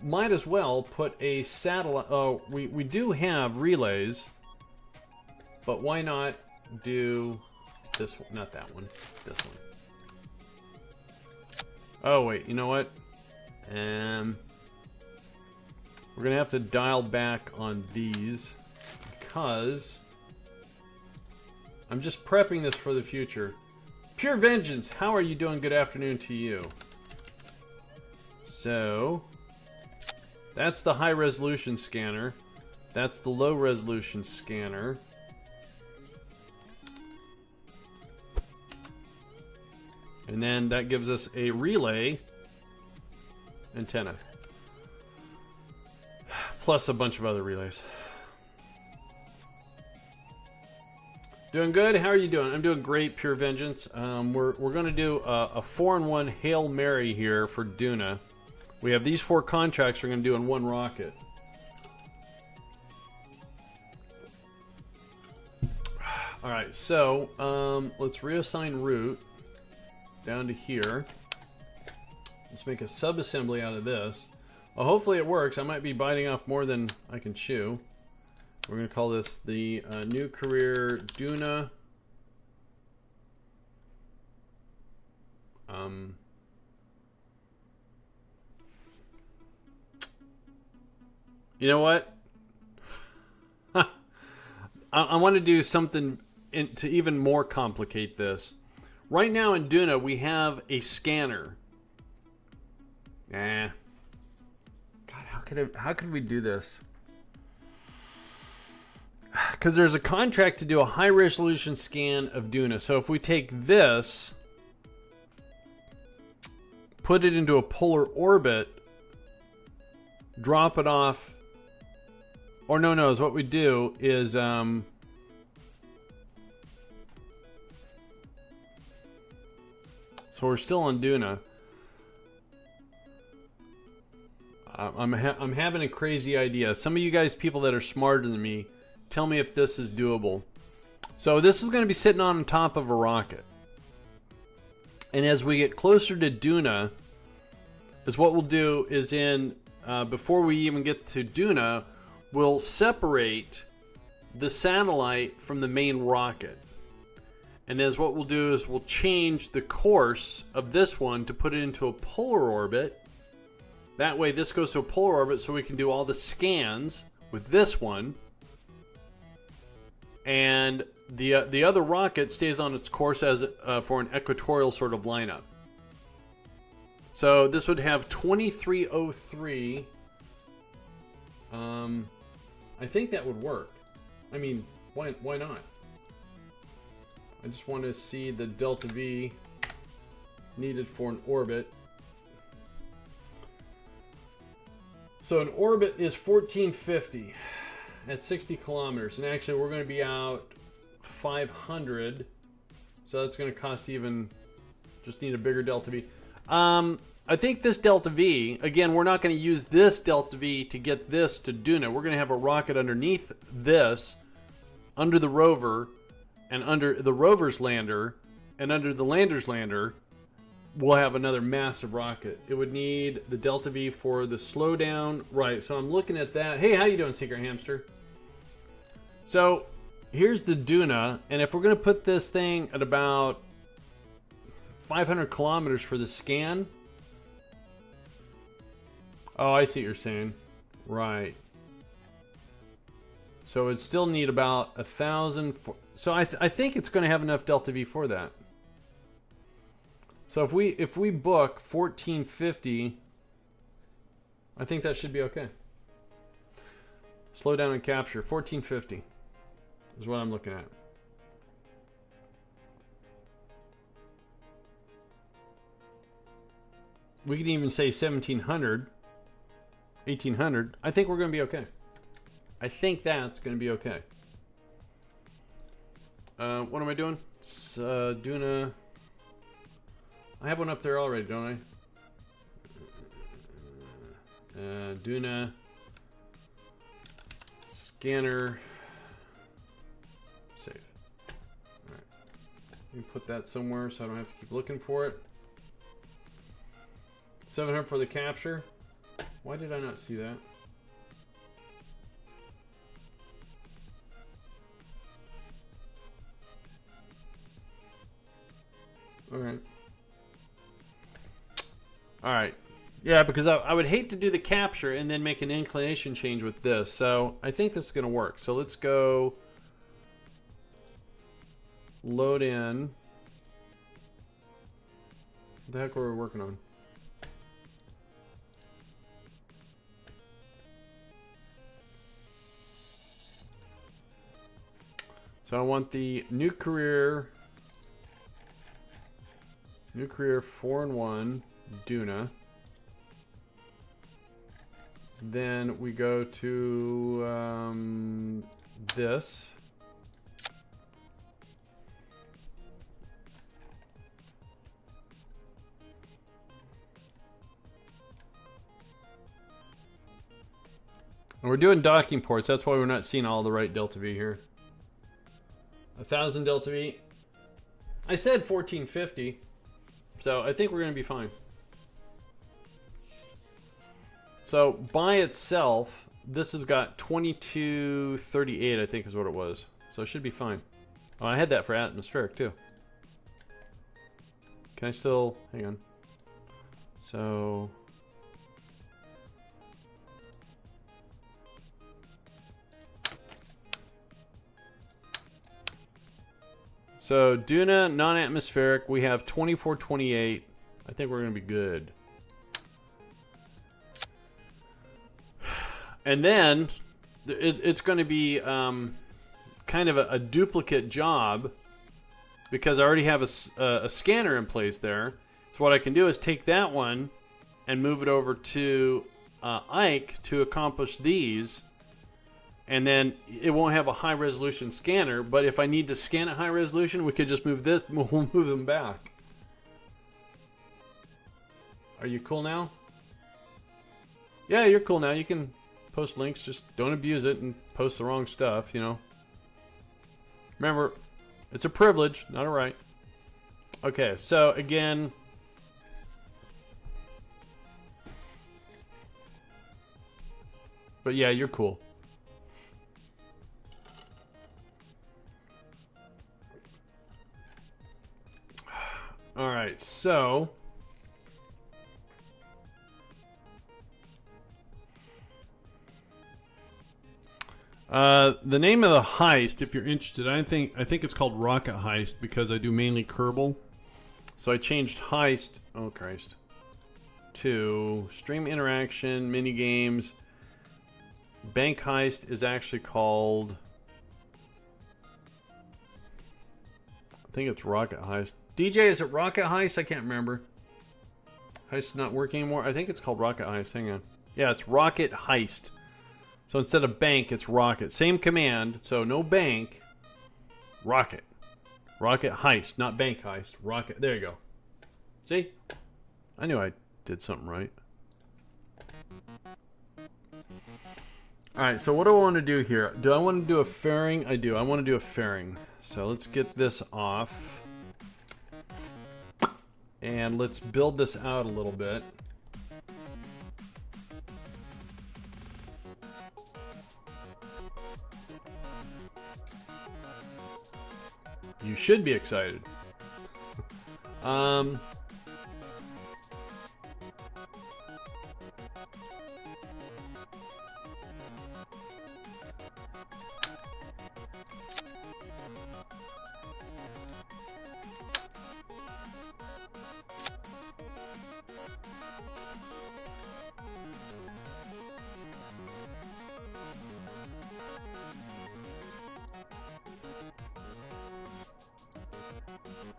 might as well put a satellite. Oh, we do have relays, but why not do this one? Not that one. This one. Oh wait, you know what? We're gonna have to dial back on these because I'm just prepping this for the future. Pure Vengeance, how are you doing? Good afternoon to you. So, that's the high resolution scanner. That's the low resolution scanner. And then that gives us a relay antenna. Plus a bunch of other relays. Doing good? How are you doing? I'm doing great, Pure Vengeance. We're going to do a 4-in-1 Hail Mary here for Duna. We have these 4 contracts we're going to do in one rocket. Alright, so let's reassign route down to here. Let's make a sub-assembly out of this. Well, hopefully it works. I might be biting off more than I can chew. We're going to call this the new career Duna. You know what? I want to do something to even more complicate this. Right now in Duna, we have a scanner. God, how could we do this? Because there's a contract to do a high resolution scan of Duna. So if we take this, put it into a polar orbit, drop it off, or no, is what we do is so we're still on Duna. I'm having a crazy idea. Some of you guys, people that are smarter than me, tell me if this is doable. So this is going to be sitting on top of a rocket. And as we get closer to Duna, is what we'll do is before we even get to Duna, we'll separate the satellite from the main rocket. And as what we'll do is we'll change the course of this one to put it into a polar orbit. That way this goes to a polar orbit so we can do all the scans with this one. And the other rocket stays on its course as for an equatorial sort of lineup. So this would have 2303. I think that would work. I mean, why not? I just want to see the delta V needed for an orbit. So an orbit is 1450 at 60 kilometers. And actually we're going to be out 500. So that's going to cost just need a bigger delta V. I think this delta V, again, we're not going to use this delta V to get this to Duna. We're going to have a rocket underneath this, under the rover, and under the rover's lander, and under the lander's lander, we'll have another massive rocket. It would need the delta V for the slowdown. Right, so I'm looking at that. Hey, how you doing, Secret Hamster? So here's the Duna, and if we're going to put this thing at about 500 kilometers for the scan. Oh, I see what you're saying. Right. So it'd still need about 1,000. So I think it's going to have enough delta V for that. So if we book 1450, I think that should be okay. Slow down and capture 1450 is what I'm looking at. We can even say 1700, 1800. I think we're going to be okay. I think that's going to be okay. What am I doing? It's, Duna. I have one up there already, don't I? Duna. Scanner. Save. Alright. Let me put that somewhere so I don't have to keep looking for it. 700 for the capture. Why did I not see that? Alright. Alright. Yeah, because I would hate to do the capture and then make an inclination change with this. So I think this is going to work. So let's go load in. What the heck were we working on? So I want the new career 4-in-1 Duna. Then we go to this. And we're doing docking ports. That's why we're not seeing all the right delta V here. 1,000 delta V. I said 1450. So I think we're going to be fine. So by itself, this has got 2238, I think is what it was. So it should be fine. Oh, I had that for atmospheric too. Can I still, hang on. So Duna, non-atmospheric, we have 2428. I think we're going to be good. And then it's going to be kind of a duplicate job because I already have a scanner in place there. So what I can do is take that one and move it over to Ike to accomplish these. And then it won't have a high resolution scanner, but if I need to scan at high resolution, we could just move this, we'll move them back. Are you cool now? Yeah, you're cool now. You can post links, just don't abuse it and post the wrong stuff, you know. Remember, it's a privilege, not a right. Okay, so again, but yeah, you're cool. All right, so the name of the heist, if you're interested, I think it's called Rocket Heist because I do mainly Kerbal. So I changed heist, oh Christ, to stream interaction, mini games. Bank heist is actually called, I think it's Rocket Heist. DJ, is it Rocket Heist? I can't remember. Heist is not working anymore. I think it's called Rocket Heist. Hang on. Yeah, it's Rocket Heist. So instead of bank, it's rocket. Same command, so no bank. Rocket. Rocket Heist, not bank heist. Rocket. There you go. See? I knew I did something right. Alright, so what do I want to do here? Do I want to do a fairing? I do. I want to do a fairing. So let's get this off. And let's build this out a little bit. You should be excited.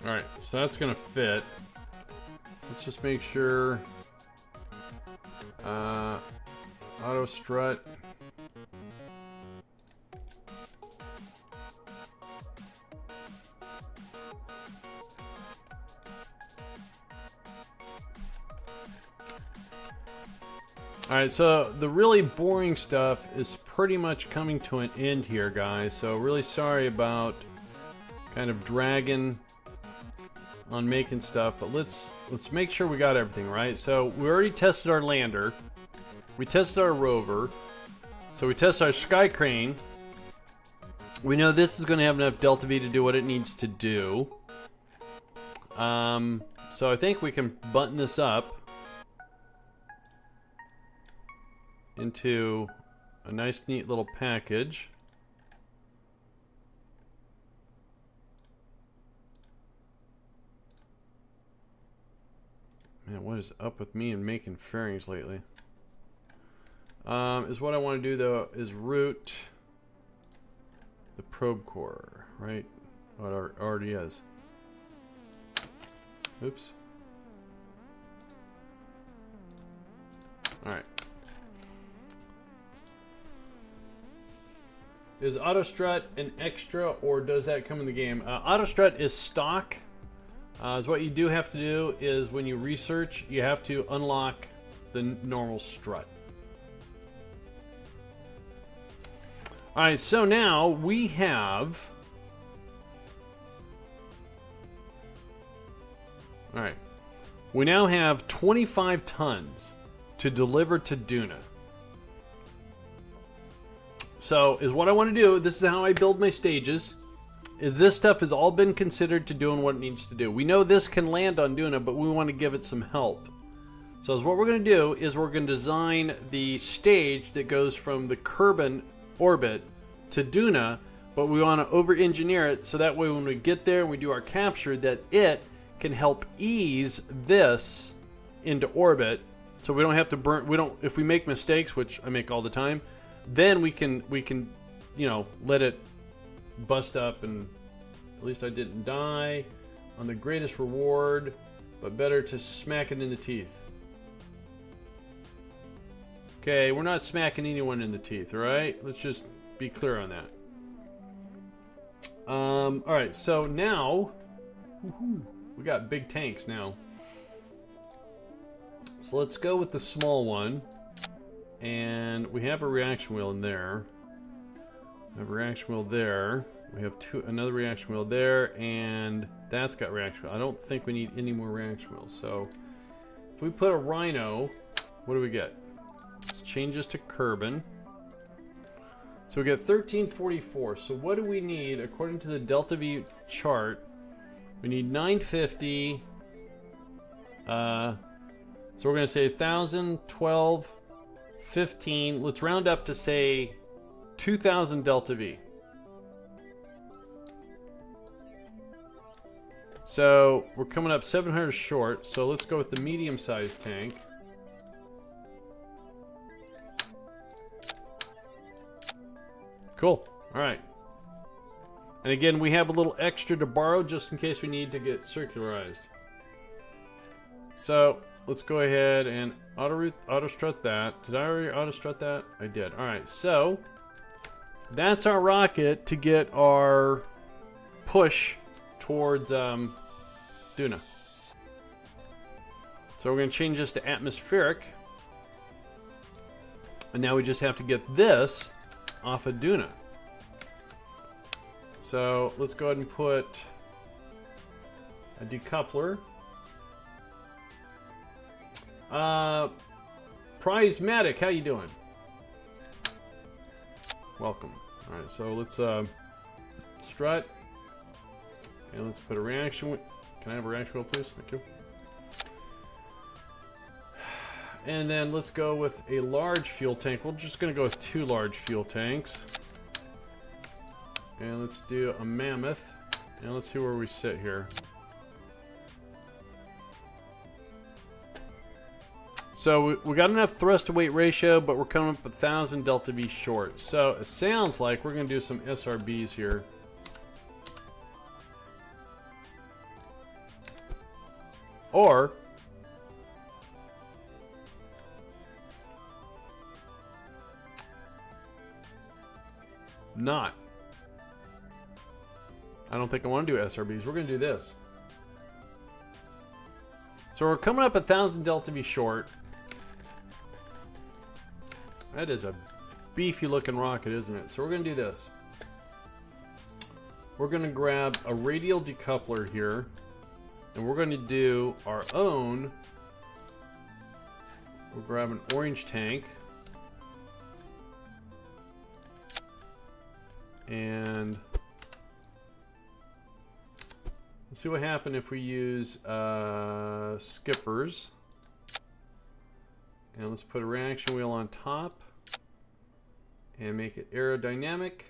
Alright, so that's gonna fit. Let's just make sure auto strut. Alright, so the really boring stuff is pretty much coming to an end here, guys. So really sorry about kind of dragging on making stuff, but let's make sure we got everything right. So we already tested our lander. We tested our rover. So we test our sky crane. We know this is going to have enough delta V to do what it needs to do. So I think we can button this up into a nice, neat little package. Man, what is up with me and making fairings lately? Is what I want to do though is root the probe core, right? Oh, it already is. Oops. Alright. Is auto strut an extra, or does that come in the game? Auto strut is stock. Is what you do have to do is when you research, you have to unlock the normal strut. Alright, so now we have... Alright. We now have 25 tons to deliver to Duna. So, is what I want to do, this is how I build my stages, is this stuff has all been considered to doing what it needs to do. We know this can land on Duna, but we want to give it some help. So, what we're going to do is we're going to design the stage that goes from the Kerbal orbit to Duna, but we want to over-engineer it so that way when we get there and we do our capture, that it can help ease this into orbit, so we don't have to burn. If we make mistakes, which I make all the time, then we can you know, let it bust up, and at least I didn't die on the greatest reward, but better to smack it in the teeth. Okay, we're not smacking anyone in the teeth, all right? Let's just be clear on that. All right, so now we got big tanks now. So let's go with the small one. And we have a reaction wheel in there. We have a reaction wheel there. We have another reaction wheel there, and that's got reaction wheel. I don't think we need any more reaction wheels. So if we put a Rhino, what do we get? Let's change this to Kerbal. So we get 1344. So what do we need according to the delta V chart? We need 950. So we're going to say 1,000, 12, 15. Let's round up to say 2,000 delta V. So we're coming up 700 short. So let's go with the medium-sized tank. Cool. All right. And again, we have a little extra to borrow just in case we need to get circularized. So let's go ahead and auto strut that. Did I already auto strut that? I did. All right. So that's our rocket to get our push towards Duna. So we're going to change this to atmospheric. And now we just have to get this off of Duna. So let's go ahead and put a decoupler. Prismatic, how you doing? Welcome. All right, so let's strut, and let's put a reaction wheel. Can I have a reaction wheel, please? Thank you. And then let's go with a large fuel tank. We're just going to go with 2 large fuel tanks. And let's do a mammoth. And let's see where we sit here. So we got enough thrust to weight ratio, but we're coming up 1,000 delta V short. So it sounds like we're going to do some SRBs here. Or not. I don't think I want to do SRBs. We're going to do this. So we're coming up 1,000 delta V short. That is a beefy looking rocket, isn't it? So we're going to do this. We're going to grab a radial decoupler here, and we're going to do our own. We'll grab an orange tank. and let's see what happens if we use skippers. And let's put a reaction wheel on top and make it aerodynamic.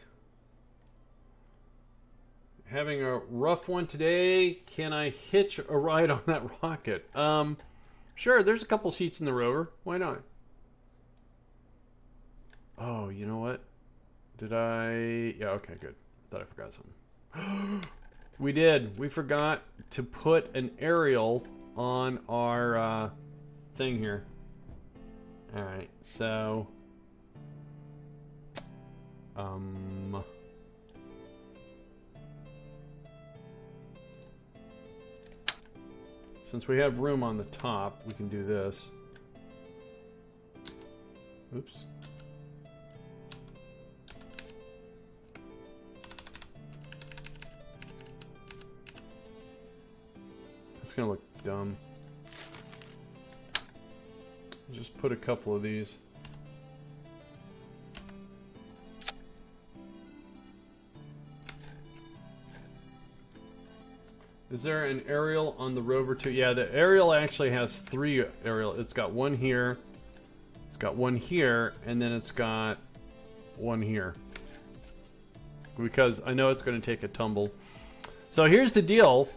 Having a rough one today. Can I hitch a ride on that rocket? Sure, there's a couple seats in the Rover. Why not? Oh, you know what? Did I? Yeah, okay, good. Thought I forgot something. We did. We forgot to put an aerial on our thing here. Alright, so... since we have room on the top, we can do this. Oops. It's gonna look dumb. Just put a couple of these. Is there an aerial on the Rover too? Yeah, the aerial actually has 3 aerial. It's got one here, it's got one here, and then it's got one here. Because I know it's going to take a tumble. So here's the deal,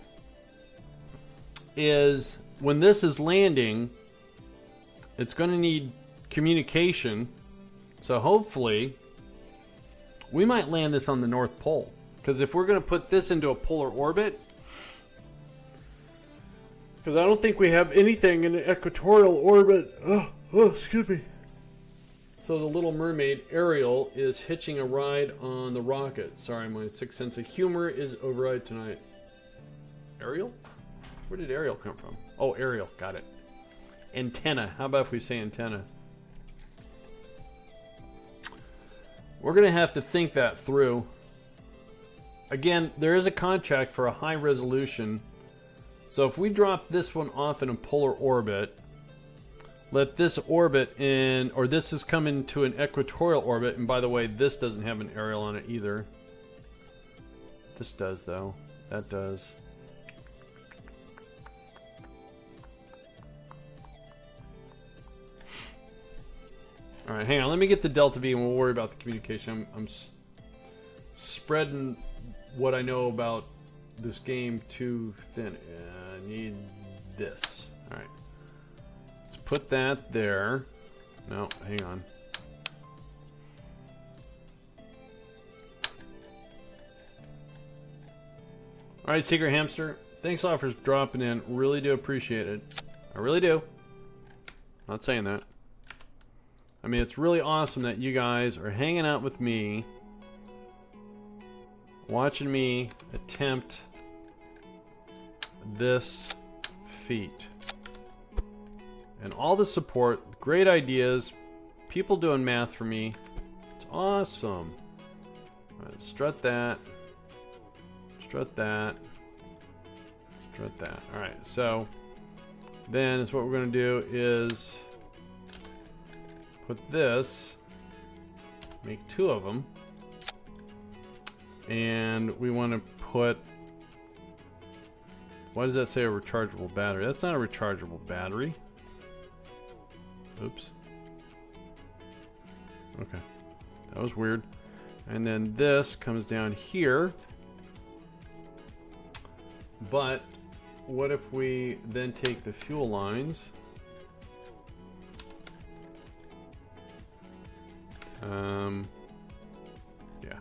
is when this is landing, it's going to need communication. So hopefully, we might land this on the North Pole. Because if we're going to put this into a polar orbit, because I don't think we have anything in an equatorial orbit. Oh, excuse me. So the Little Mermaid Ariel is hitching a ride on the rocket. Sorry, my sixth sense of humor is override tonight. Ariel? Where did Ariel come from? Oh, Ariel. Got it. Antenna. How about if we say antenna? We're going to have to think that through. Again, there is a contract for a high resolution. So if we drop this one off in a polar orbit, let this orbit in, or this is coming to an equatorial orbit, and by the way, this doesn't have an aerial on it either. This does, though. That does. Alright, hang on. Let me get the delta V and we'll worry about the communication. I'm spreading what I know about this game too thin. I need this. Alright. Let's put that there. No, hang on. Alright, Secret Hamster. Thanks a lot for dropping in. Really do appreciate it. I really do. Not saying that. I mean, it's really awesome that you guys are hanging out with me, watching me attempt this feat. And all the support, great ideas, people doing math for me. It's awesome. All right, strut that. Strut that. Strut that. Alright, so then is what we're going to do is put this, make 2 of them, and we want to put, why does that say a rechargeable battery? That's not a rechargeable battery. Oops. Okay, that was weird. And then this comes down here, but what if we then take the fuel lines, yeah.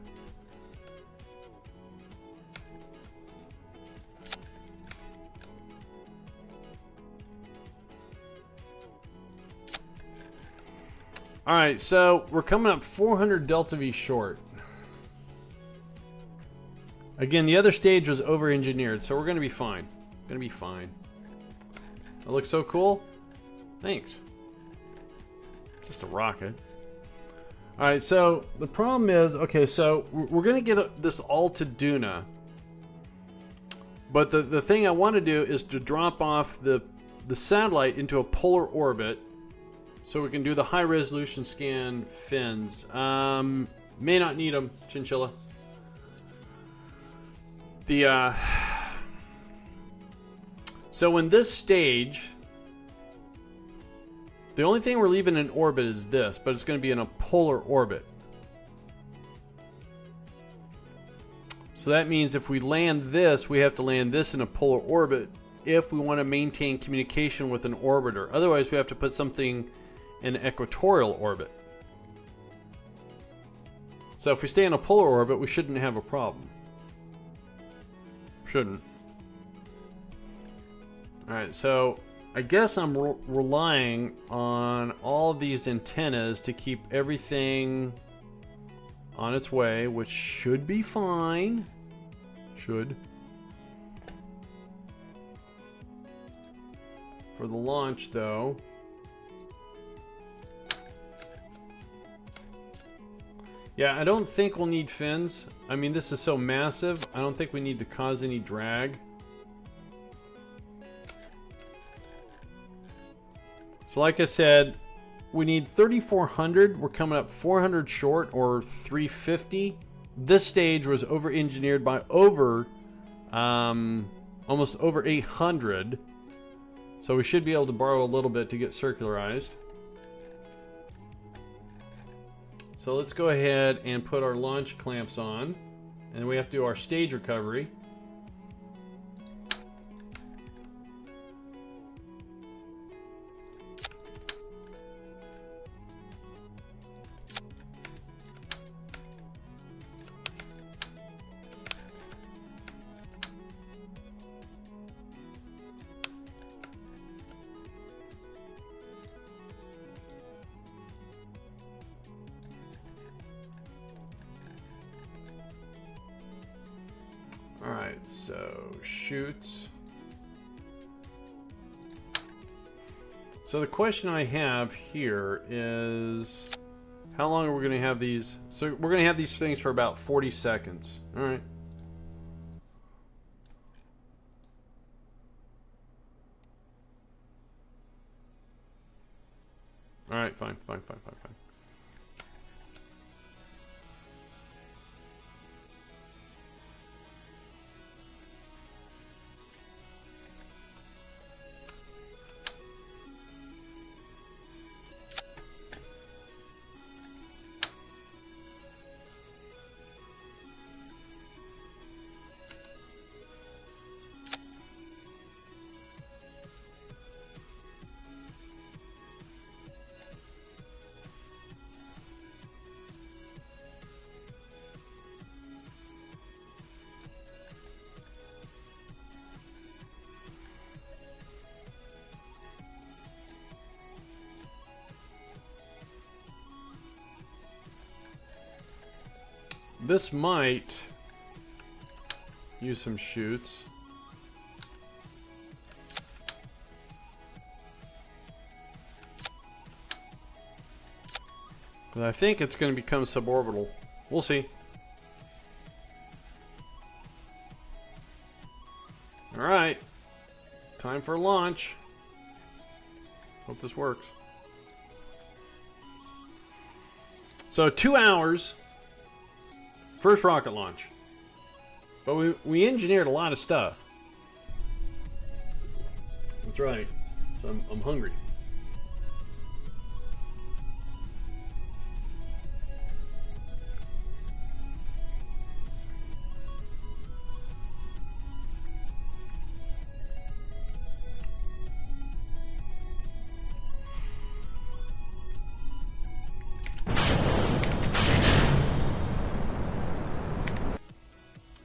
All right, so we're coming up 400 delta V short. Again, the other stage was over-engineered, so we're gonna be fine. Gonna be fine. It looks so cool. Thanks. Just a rocket. All right, so the problem is, okay, so we're going to get this all to Duna. But the thing I want to do is to drop off the satellite into a polar orbit so we can do the high resolution scan fins. May not need them, Chinchilla. So in this stage, the only thing we're leaving in orbit is this, but it's going to be in a polar orbit. So that means if we land this, we have to land this in a polar orbit if we want to maintain communication with an orbiter. Otherwise, we have to put something in equatorial orbit. So if we stay in a polar orbit, we shouldn't have a problem. Shouldn't. Alright, so I guess I'm relying on all of these antennas to keep everything on its way, which should be fine. Should. For the launch, though, yeah, I don't think we'll need fins. I mean, this is so massive, I don't think we need to cause any drag. So like I said, we need 3,400. We're coming up 400 short, or 350. This stage was over-engineered by almost over 800. So we should be able to borrow a little bit to get circularized. So let's go ahead and put our launch clamps on. And we have to do our stage recovery. Alright, so chutes. So the question I have here is, how long are we going to have these? So we're going to have these things for about 40 seconds. Alright. Alright, fine. This might use some chutes. But I think it's going to become suborbital. We'll see. Alright. Time for launch. Hope this works. So 2 hours. First rocket launch. But we engineered a lot of stuff. That's right. So I'm hungry.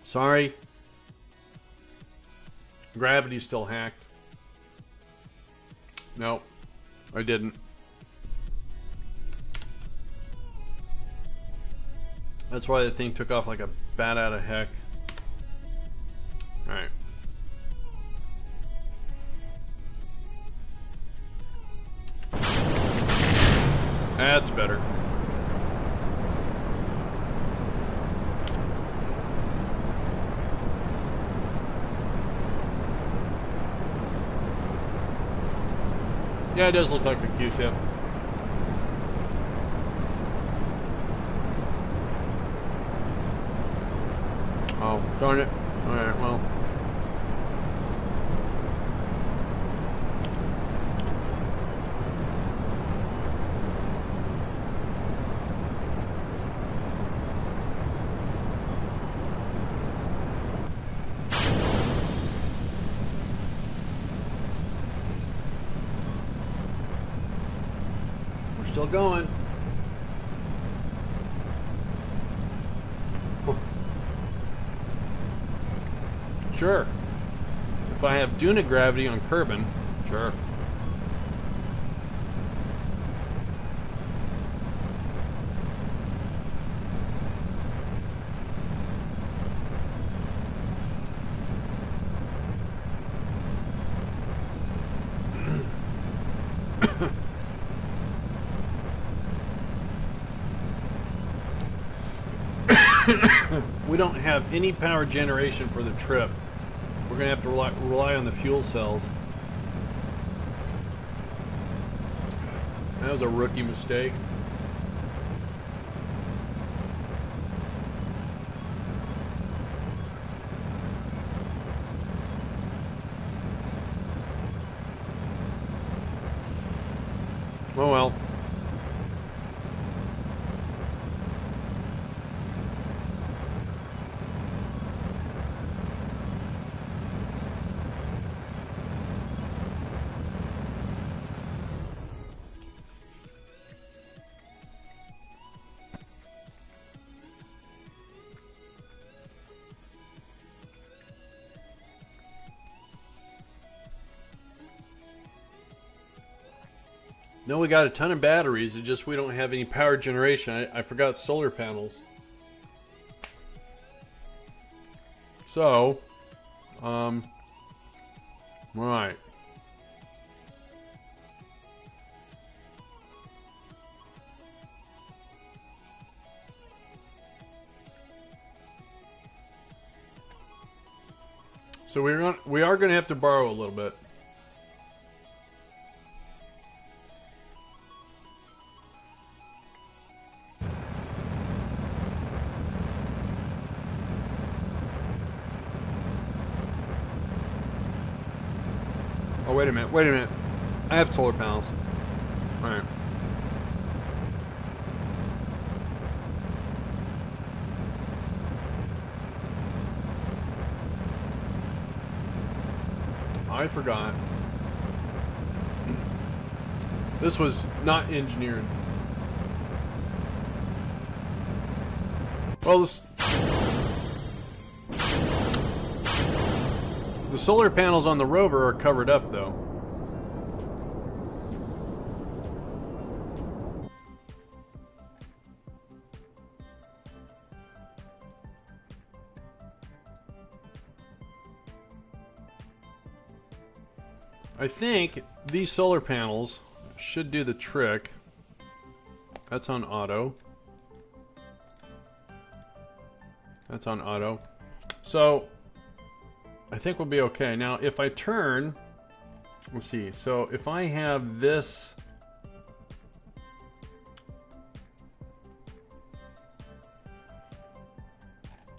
Sorry. Gravity's still hacked. No, I didn't. That's why the thing took off like a bat out of heck. Alright. That's better. Yeah, it does look like a Q-tip. Oh, darn it. Alright, well. We're still going. Sure. If I have Duna gravity on Kerbin, sure. We don't have any power generation for the trip. We're going to have to rely on the fuel cells. That was a rookie mistake. Oh well. No, we got a ton of batteries. It's just we don't have any power generation. I forgot solar panels. So, right. So we are going to have to borrow a little bit. Oh, wait a minute. I have solar panels. Alright. I forgot. This was not engineered. Well, the solar panels on the Rover are covered up, though. I think these solar panels should do the trick. That's on auto. That's on auto. So I think we'll be okay. Now, if I turn, let's see. So if I have this,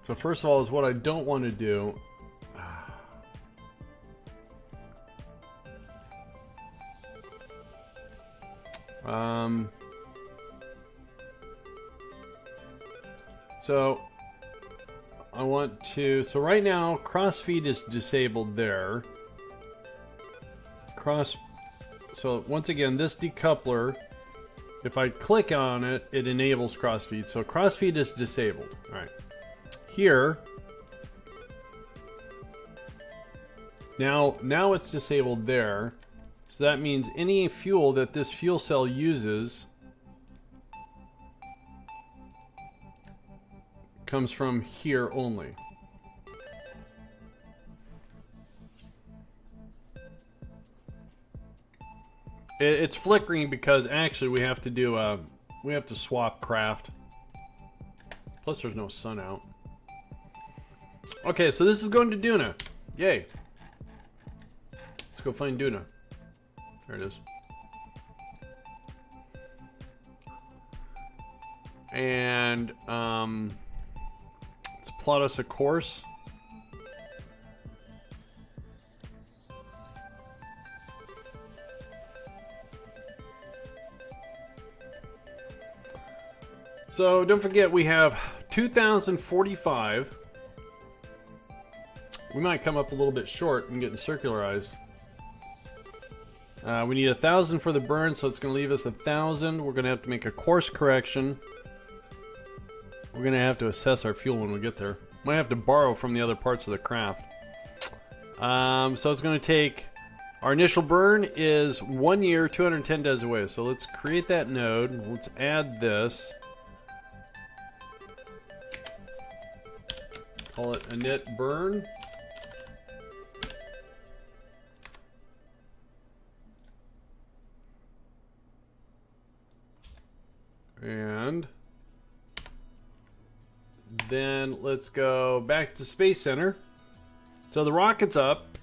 so first of all, is what I don't want to do. So I want to, so right now crossfeed is disabled there. So once again, this decoupler, if I click on it, it enables crossfeed. So crossfeed is disabled. All right. Here, now it's disabled there. So that means any fuel that this fuel cell uses comes from here only. It's flickering because actually we have to swap craft. Plus there's no sun out. Okay, so this is going to Duna. Yay. Let's go find Duna. There it is. And let's plot us a course. So don't forget, we have 2,045. We might come up a little bit short and getting circularized. We need 1,000 for the burn, so it's going to leave us 1,000. We're going to have to make a course correction. We're going to have to assess our fuel when we get there. Might have to borrow from the other parts of the craft. So it's going to take... Our initial burn is 1 year, 210 days away. So let's create that node. Let's add this. Call it init burn. And then let's go back to Space Center. So the rocket's up.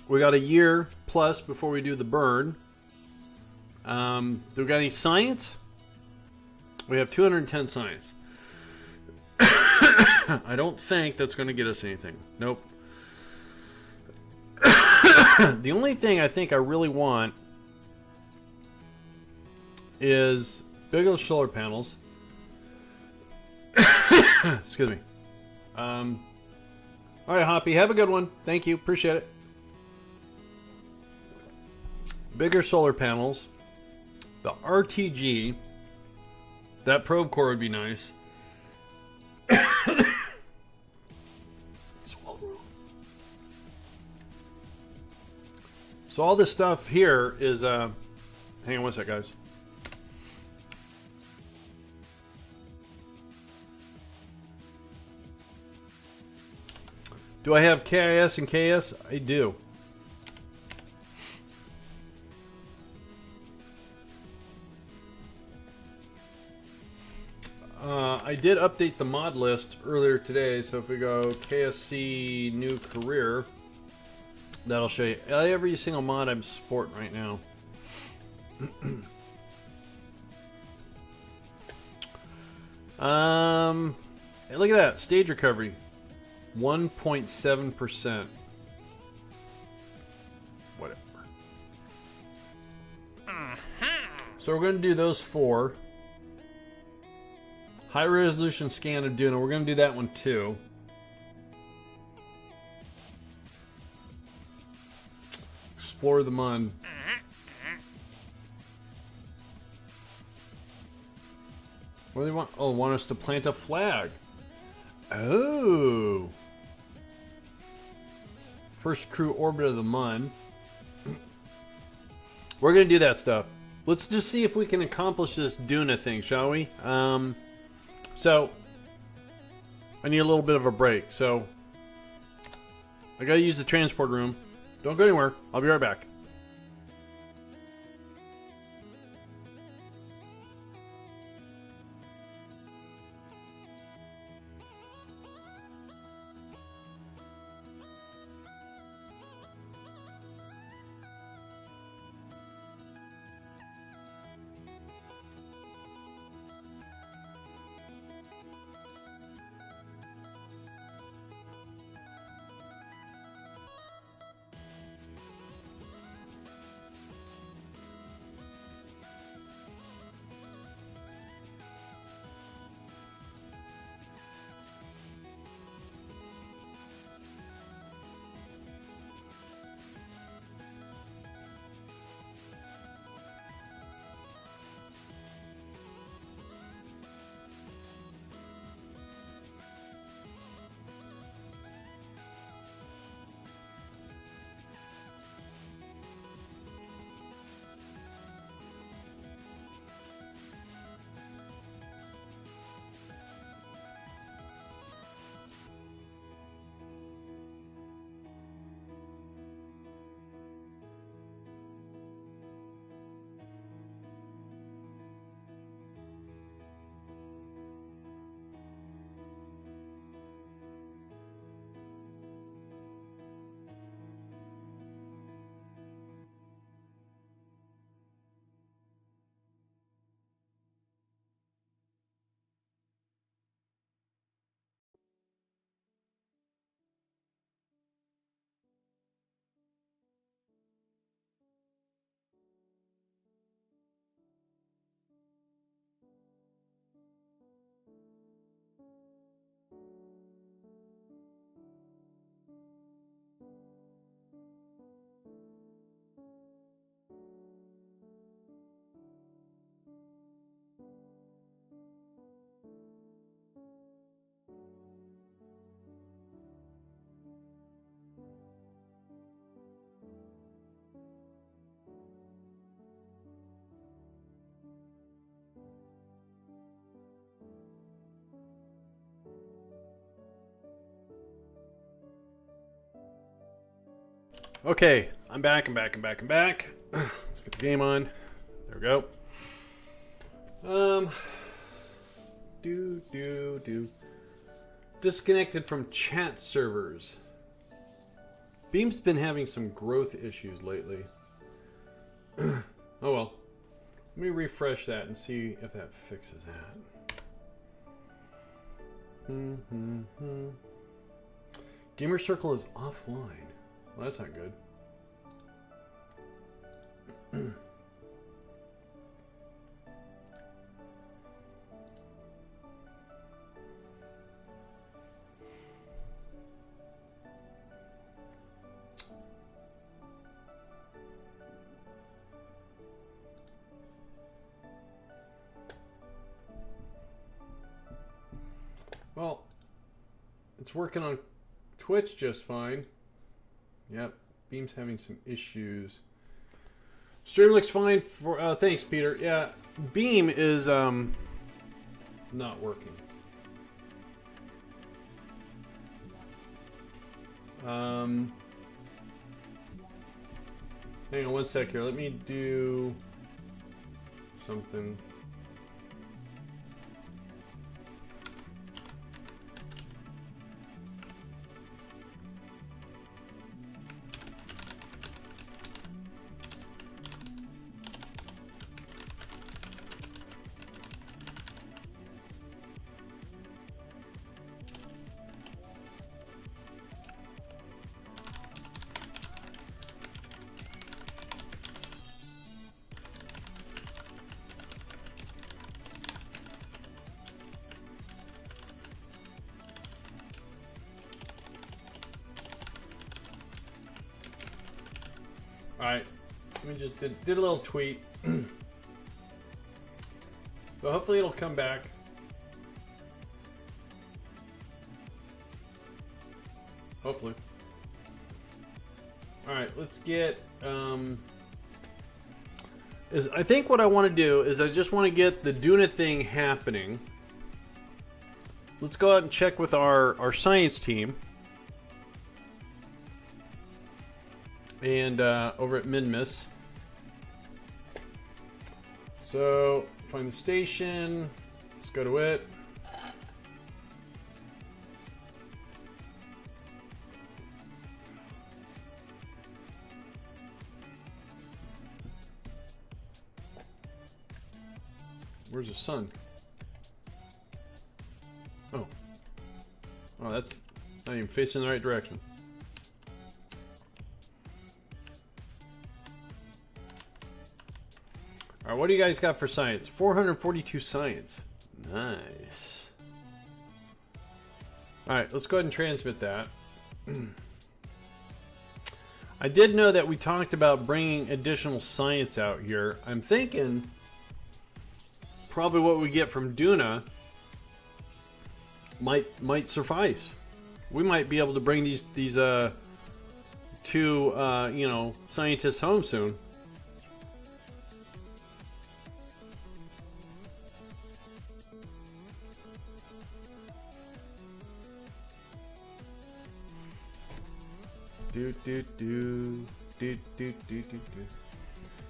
We got a year plus before we do the burn. Do we got any science? We have 210 science. I don't think that's going to get us anything. Nope. The only thing I think I really want is bigger solar panels. Excuse me. All right, Hoppy, have a good one. Thank you. Appreciate it. Bigger solar panels. The RTG. That probe core would be nice. So all this stuff here is, hang on one sec, guys. Do I have KIS and KS? I do. I did update the mod list earlier today, so if we go KSC new career, that'll show you every single mod I'm supporting right now. Hey, look at that, stage recovery, 1.7%. Whatever. So we're going to do those 4. High resolution scan of Duna. We're going to do that one too. Explore the Mun. What do they want? Oh, want us to plant a flag. Oh. First crew orbit of the Mun. We're going to do that stuff. Let's just see if we can accomplish this Duna thing, shall we? So, I need a little bit of a break. So, I gotta use the transport room. Don't go anywhere. I'll be right back. Okay, I'm back. I'm back. Let's get the game on. There we go. Disconnected from chat servers. Beam's been having some growth issues lately. Oh well. Let me refresh that and see if that fixes that. Gamer Circle is offline. Well, that's not good. Well, it's working on Twitch just fine. Yep, Beam's having some issues. Stream looks fine for thanks, Peter. Yeah, Beam is not working. Hang on one sec here. Let me do something. Alright, we just did a little tweet. So hopefully it'll come back. Hopefully. Alright, let's get I think what I want to do is I just want to get the Duna thing happening. Let's go out and check with our science team. And over at Minmus. So find the station. Let's go to it. Where's the sun? Oh. Oh, that's not even facing the right direction. Alright, what do you guys got for science? 442 science. Nice. Alright, let's go ahead and transmit that. I did know that we talked about bringing additional science out here. I'm thinking probably what we get from Duna might suffice. We might be able to bring these two you know, scientists home soon.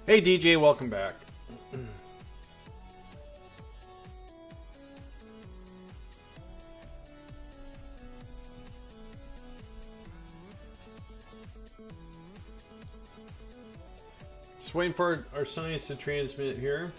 Hey DJ, welcome back. Just waiting for our science to transmit here.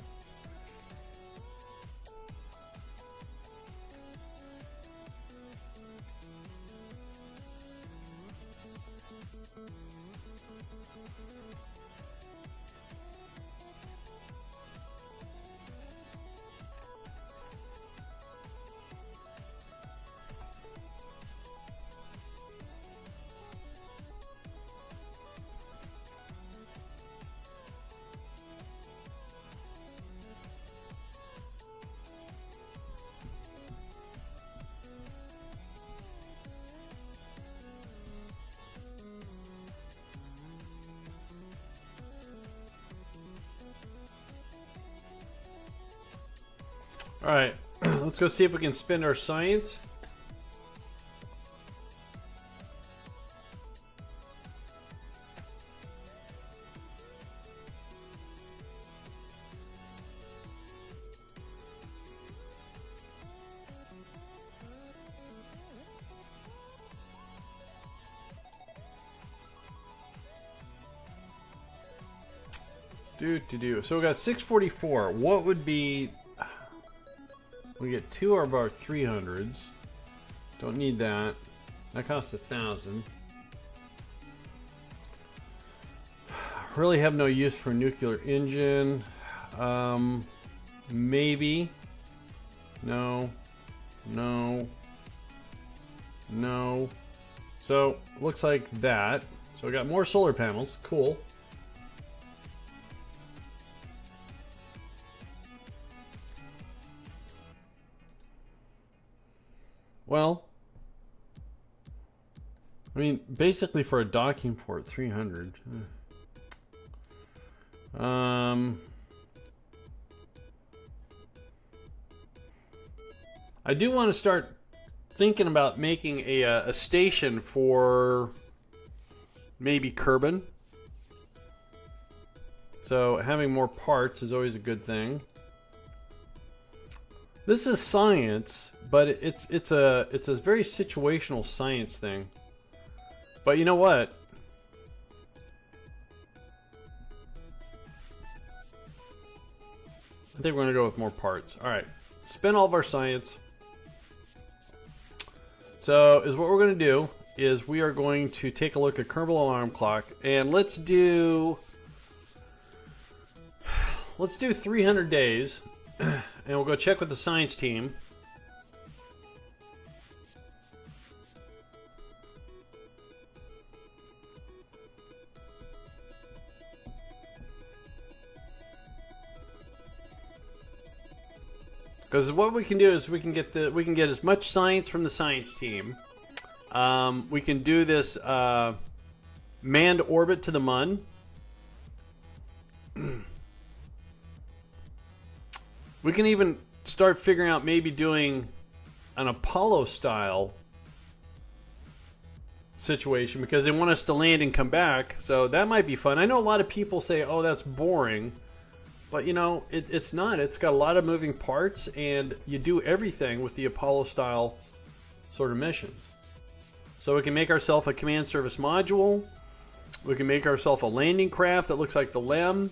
Alright, let's go see if we can spend our science. So we got 644. What would be... We get 2 of our 300s. Don't need that. That costs 1,000. Really have no use for a nuclear engine. Maybe. No. No. No. So, looks like that. So we got more solar panels. Cool. Well, I mean, basically for a docking port, 300. I do want to start thinking about making a station for maybe Kerbin. So having more parts is always a good thing. This is science, but it's a very situational science thing. But you know what? I think we're gonna go with more parts. All right, spend all of our science. So is what we're gonna do is we are going to take a look at Kerbal Alarm Clock, and let's do 300 days. And we'll go check with the science team. Because what we can do is we can get as much science from the science team. We can do this manned orbit to the Mun. We can even start figuring out maybe doing an Apollo style situation because they want us to land and come back. So that might be fun. I know a lot of people say, oh, that's boring. But, you know, it's not. It's got a lot of moving parts, and you do everything with the Apollo style sort of missions. So we can make ourselves a command service module. We can make ourselves a landing craft that looks like the LEM.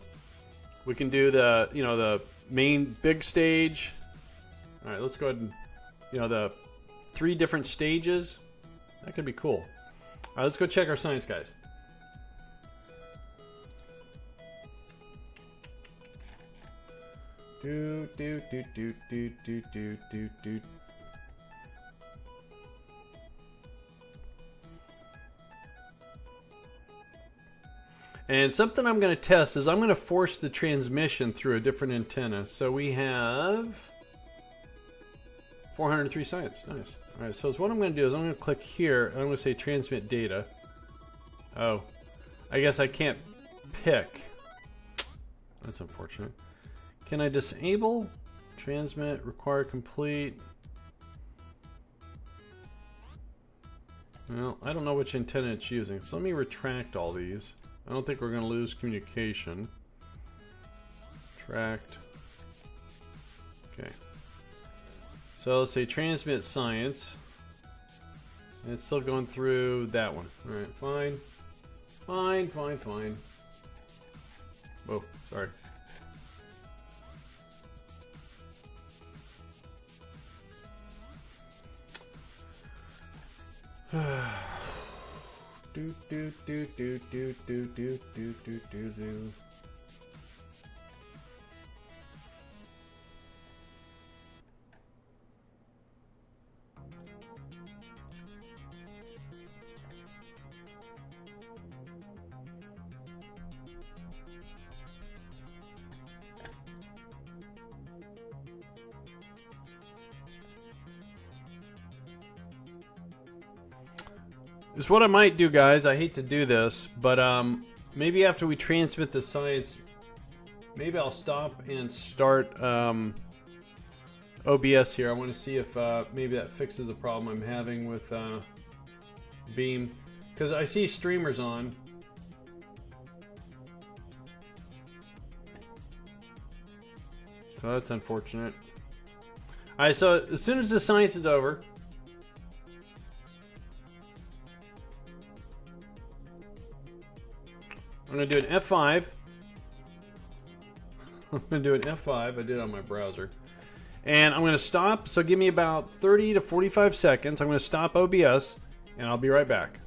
We can do the, you know, the main big stage. All right, let's go ahead and, you know, the 3 different stages. That could be cool. All right, let's go check our science, guys. Do do do do do do do do do. And something I'm going to test is I'm going to force the transmission through a different antenna. So we have 403 science. Nice. All right, so what I'm going to do is I'm going to click here, and I'm going to say transmit data. Oh, I guess I can't pick. That's unfortunate. Can I disable? Transmit, require complete. Well, I don't know which antenna it's using, so let me retract all these. I don't think we're going to lose communication. Tracked. Okay. So let's say transmit science. And it's still going through that one. Alright, fine. Fine, fine, fine. Whoa, sorry. Do do do do do do do do do do do. It's what I might do, guys. I hate to do this, but maybe after we transmit the science, maybe I'll stop and start OBS here. I want to see if maybe that fixes a problem I'm having with Beam, because I see streamers on. So that's unfortunate. All right, so as soon as the science is over, I'm going to do an F5. I'm going to do an F5. I did it on my browser. And I'm going to stop. So give me about 30 to 45 seconds. I'm going to stop OBS, and I'll be right back.